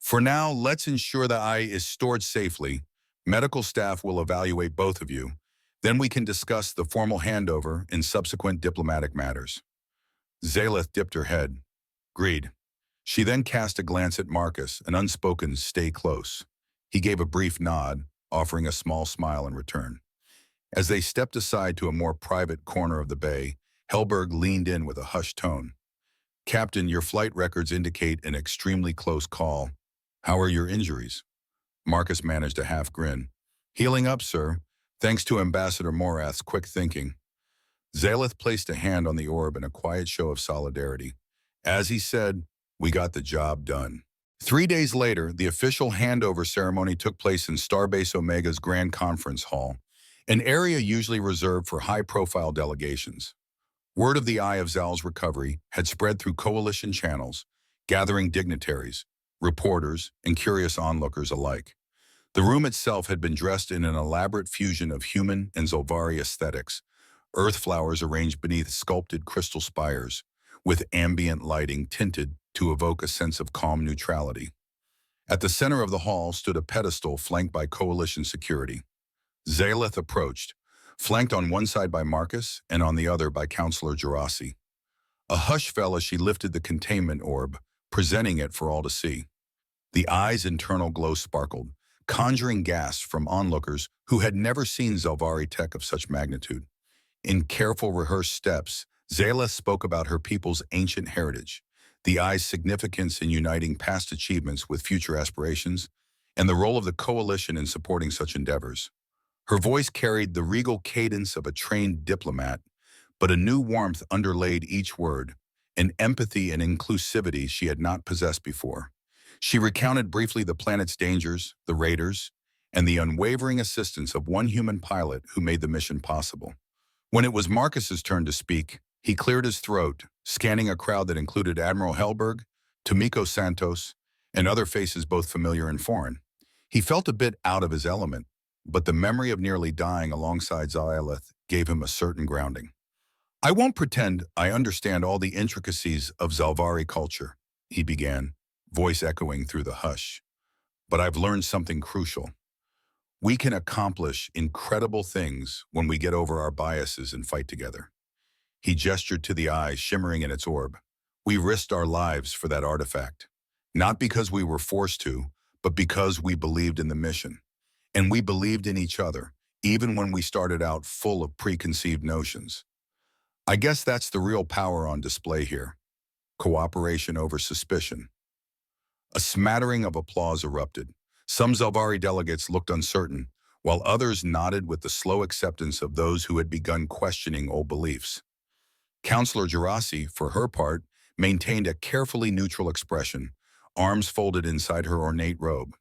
"For now, let's ensure the Eye is stored safely. Medical staff will evaluate both of you. Then we can discuss the formal handover and subsequent diplomatic matters." Zaleth dipped her head. "Agreed." She then cast a glance at Marcus, an unspoken "stay close." He gave a brief nod, offering a small smile in return. As they stepped aside to a more private corner of the bay, Helberg leaned in with a hushed tone. "Captain, your flight records indicate an extremely close call. How are your injuries?" Marcus managed a half grin. "Healing up, sir, thanks to Ambassador Morath's quick thinking." Zaleth placed a hand on the orb in a quiet show of solidarity. As he said, "We got the job done." 3 days later, the official handover ceremony took place in Starbase Omega's Grand Conference Hall, an area usually reserved for high-profile delegations. Word of the Eye of Zal's recovery had spread through coalition channels, gathering dignitaries, reporters, and curious onlookers alike. The room itself had been dressed in an elaborate fusion of human and Zolvari aesthetics, earth flowers arranged beneath sculpted crystal spires, with ambient lighting tinted to evoke a sense of calm neutrality. At the center of the hall stood a pedestal flanked by coalition security. Zaleth approached, flanked on one side by Marcus and on the other by Counselor Gerasi. A hush fell as she lifted the containment orb, presenting it for all to see. The eye's internal glow sparkled, conjuring gasps from onlookers who had never seen Zelvari tech of such magnitude. In careful rehearsed steps, Zayla spoke about her people's ancient heritage, the eye's significance in uniting past achievements with future aspirations, and the role of the coalition in supporting such endeavors. Her voice carried the regal cadence of a trained diplomat, but a new warmth underlaid each word, an empathy and inclusivity she had not possessed before. She recounted briefly the planet's dangers, the raiders, and the unwavering assistance of one human pilot who made the mission possible. When it was Marcus's turn to speak, he cleared his throat, scanning a crowd that included Admiral Helberg, Tomiko Santos, and other faces both familiar and foreign. He felt a bit out of his element, but the memory of nearly dying alongside Zayalith gave him a certain grounding. "I won't pretend I understand all the intricacies of Zelvari culture," he began, voice echoing through the hush. "But I've learned something crucial. We can accomplish incredible things when we get over our biases and fight together." He gestured to the eye shimmering in its orb. "We risked our lives for that artifact, not because we were forced to, but because we believed in the mission. And we believed in each other, even when we started out full of preconceived notions. I guess that's the real power on display here. Cooperation over suspicion." A smattering of applause erupted. Some Zelvari delegates looked uncertain, while others nodded with the slow acceptance of those who had begun questioning old beliefs. Counselor Gerasi, for her part, maintained a carefully neutral expression, arms folded inside her ornate robe.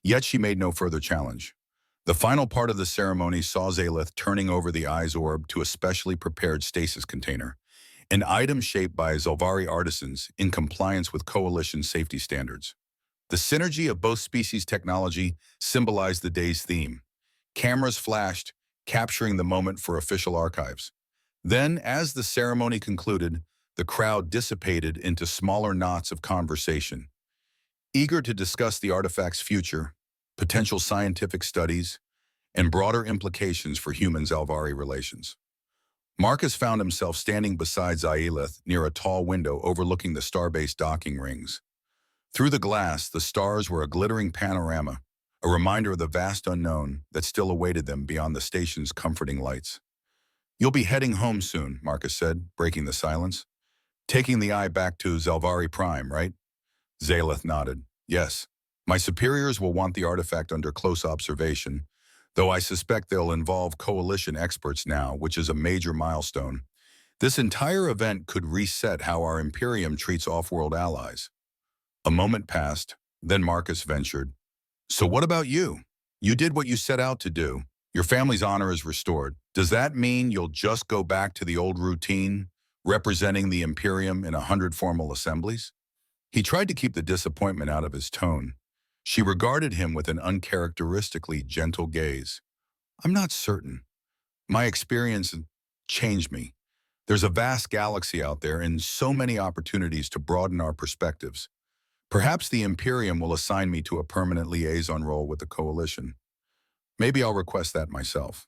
Yet she made no further challenge. The final part of the ceremony saw Zalith turning over the eye's orb to a specially prepared stasis container, an item shaped by Zelvari artisans in compliance with Coalition safety standards. The synergy of both species' technology symbolized the day's theme. Cameras flashed, capturing the moment for official archives. Then, as the ceremony concluded, the crowd dissipated into smaller knots of conversation, eager to discuss the artifact's future, potential scientific studies, and broader implications for human-Zelvari relations. Marcus found himself standing beside Zayalith near a tall window overlooking the starbase docking rings. Through the glass, the stars were a glittering panorama, a reminder of the vast unknown that still awaited them beyond the station's comforting lights. "You'll be heading home soon," Marcus said, breaking the silence. "Taking the eye back to Zelvari Prime, right?" Zalith nodded. "Yes. My superiors will want the artifact under close observation, though I suspect they'll involve Coalition experts now, which is a major milestone. This entire event could reset how our Imperium treats off-world allies." A moment passed, then Marcus ventured. "So what about you? You did what you set out to do. Your family's honor is restored. Does that mean you'll just go back to the old routine, representing the Imperium in 100 formal assemblies?" He tried to keep the disappointment out of his tone. She regarded him with an uncharacteristically gentle gaze. "I'm not certain. My experience changed me. There's a vast galaxy out there and so many opportunities to broaden our perspectives. Perhaps the Imperium will assign me to a permanent liaison role with the Coalition. Maybe I'll request that myself."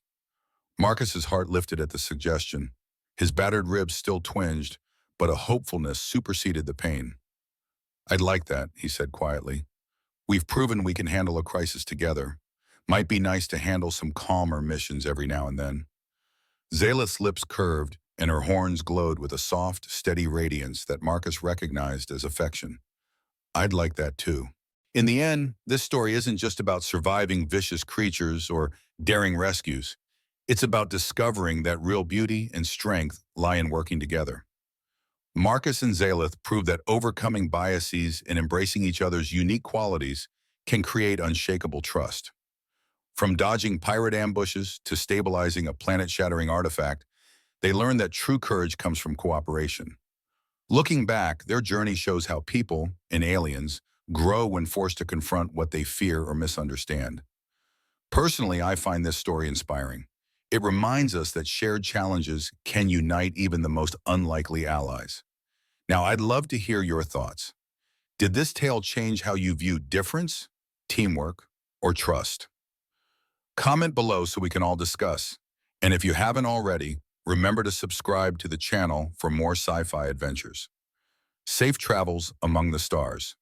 Marcus's heart lifted at the suggestion. His battered ribs still twinged, but a hopefulness superseded the pain. "I'd like that," he said quietly. "We've proven we can handle a crisis together. Might be nice to handle some calmer missions every now and then." Zalith's lips curved, and her horns glowed with a soft, steady radiance that Marcus recognized as affection. "I'd like that too." In the end, this story isn't just about surviving vicious creatures or daring rescues. It's about discovering that real beauty and strength lie in working together. Marcus and Zalith prove that overcoming biases and embracing each other's unique qualities can create unshakable trust. From dodging pirate ambushes to stabilizing a planet-shattering artifact, they learn that true courage comes from cooperation. Looking back, their journey shows how people, and aliens, grow when forced to confront what they fear or misunderstand. Personally, I find this story inspiring. It reminds us that shared challenges can unite even the most unlikely allies. Now, I'd love to hear your thoughts. Did this tale change how you view difference, teamwork, or trust? Comment below so we can all discuss. And if you haven't already, remember to subscribe to the channel for more sci-fi adventures. Safe travels among the stars.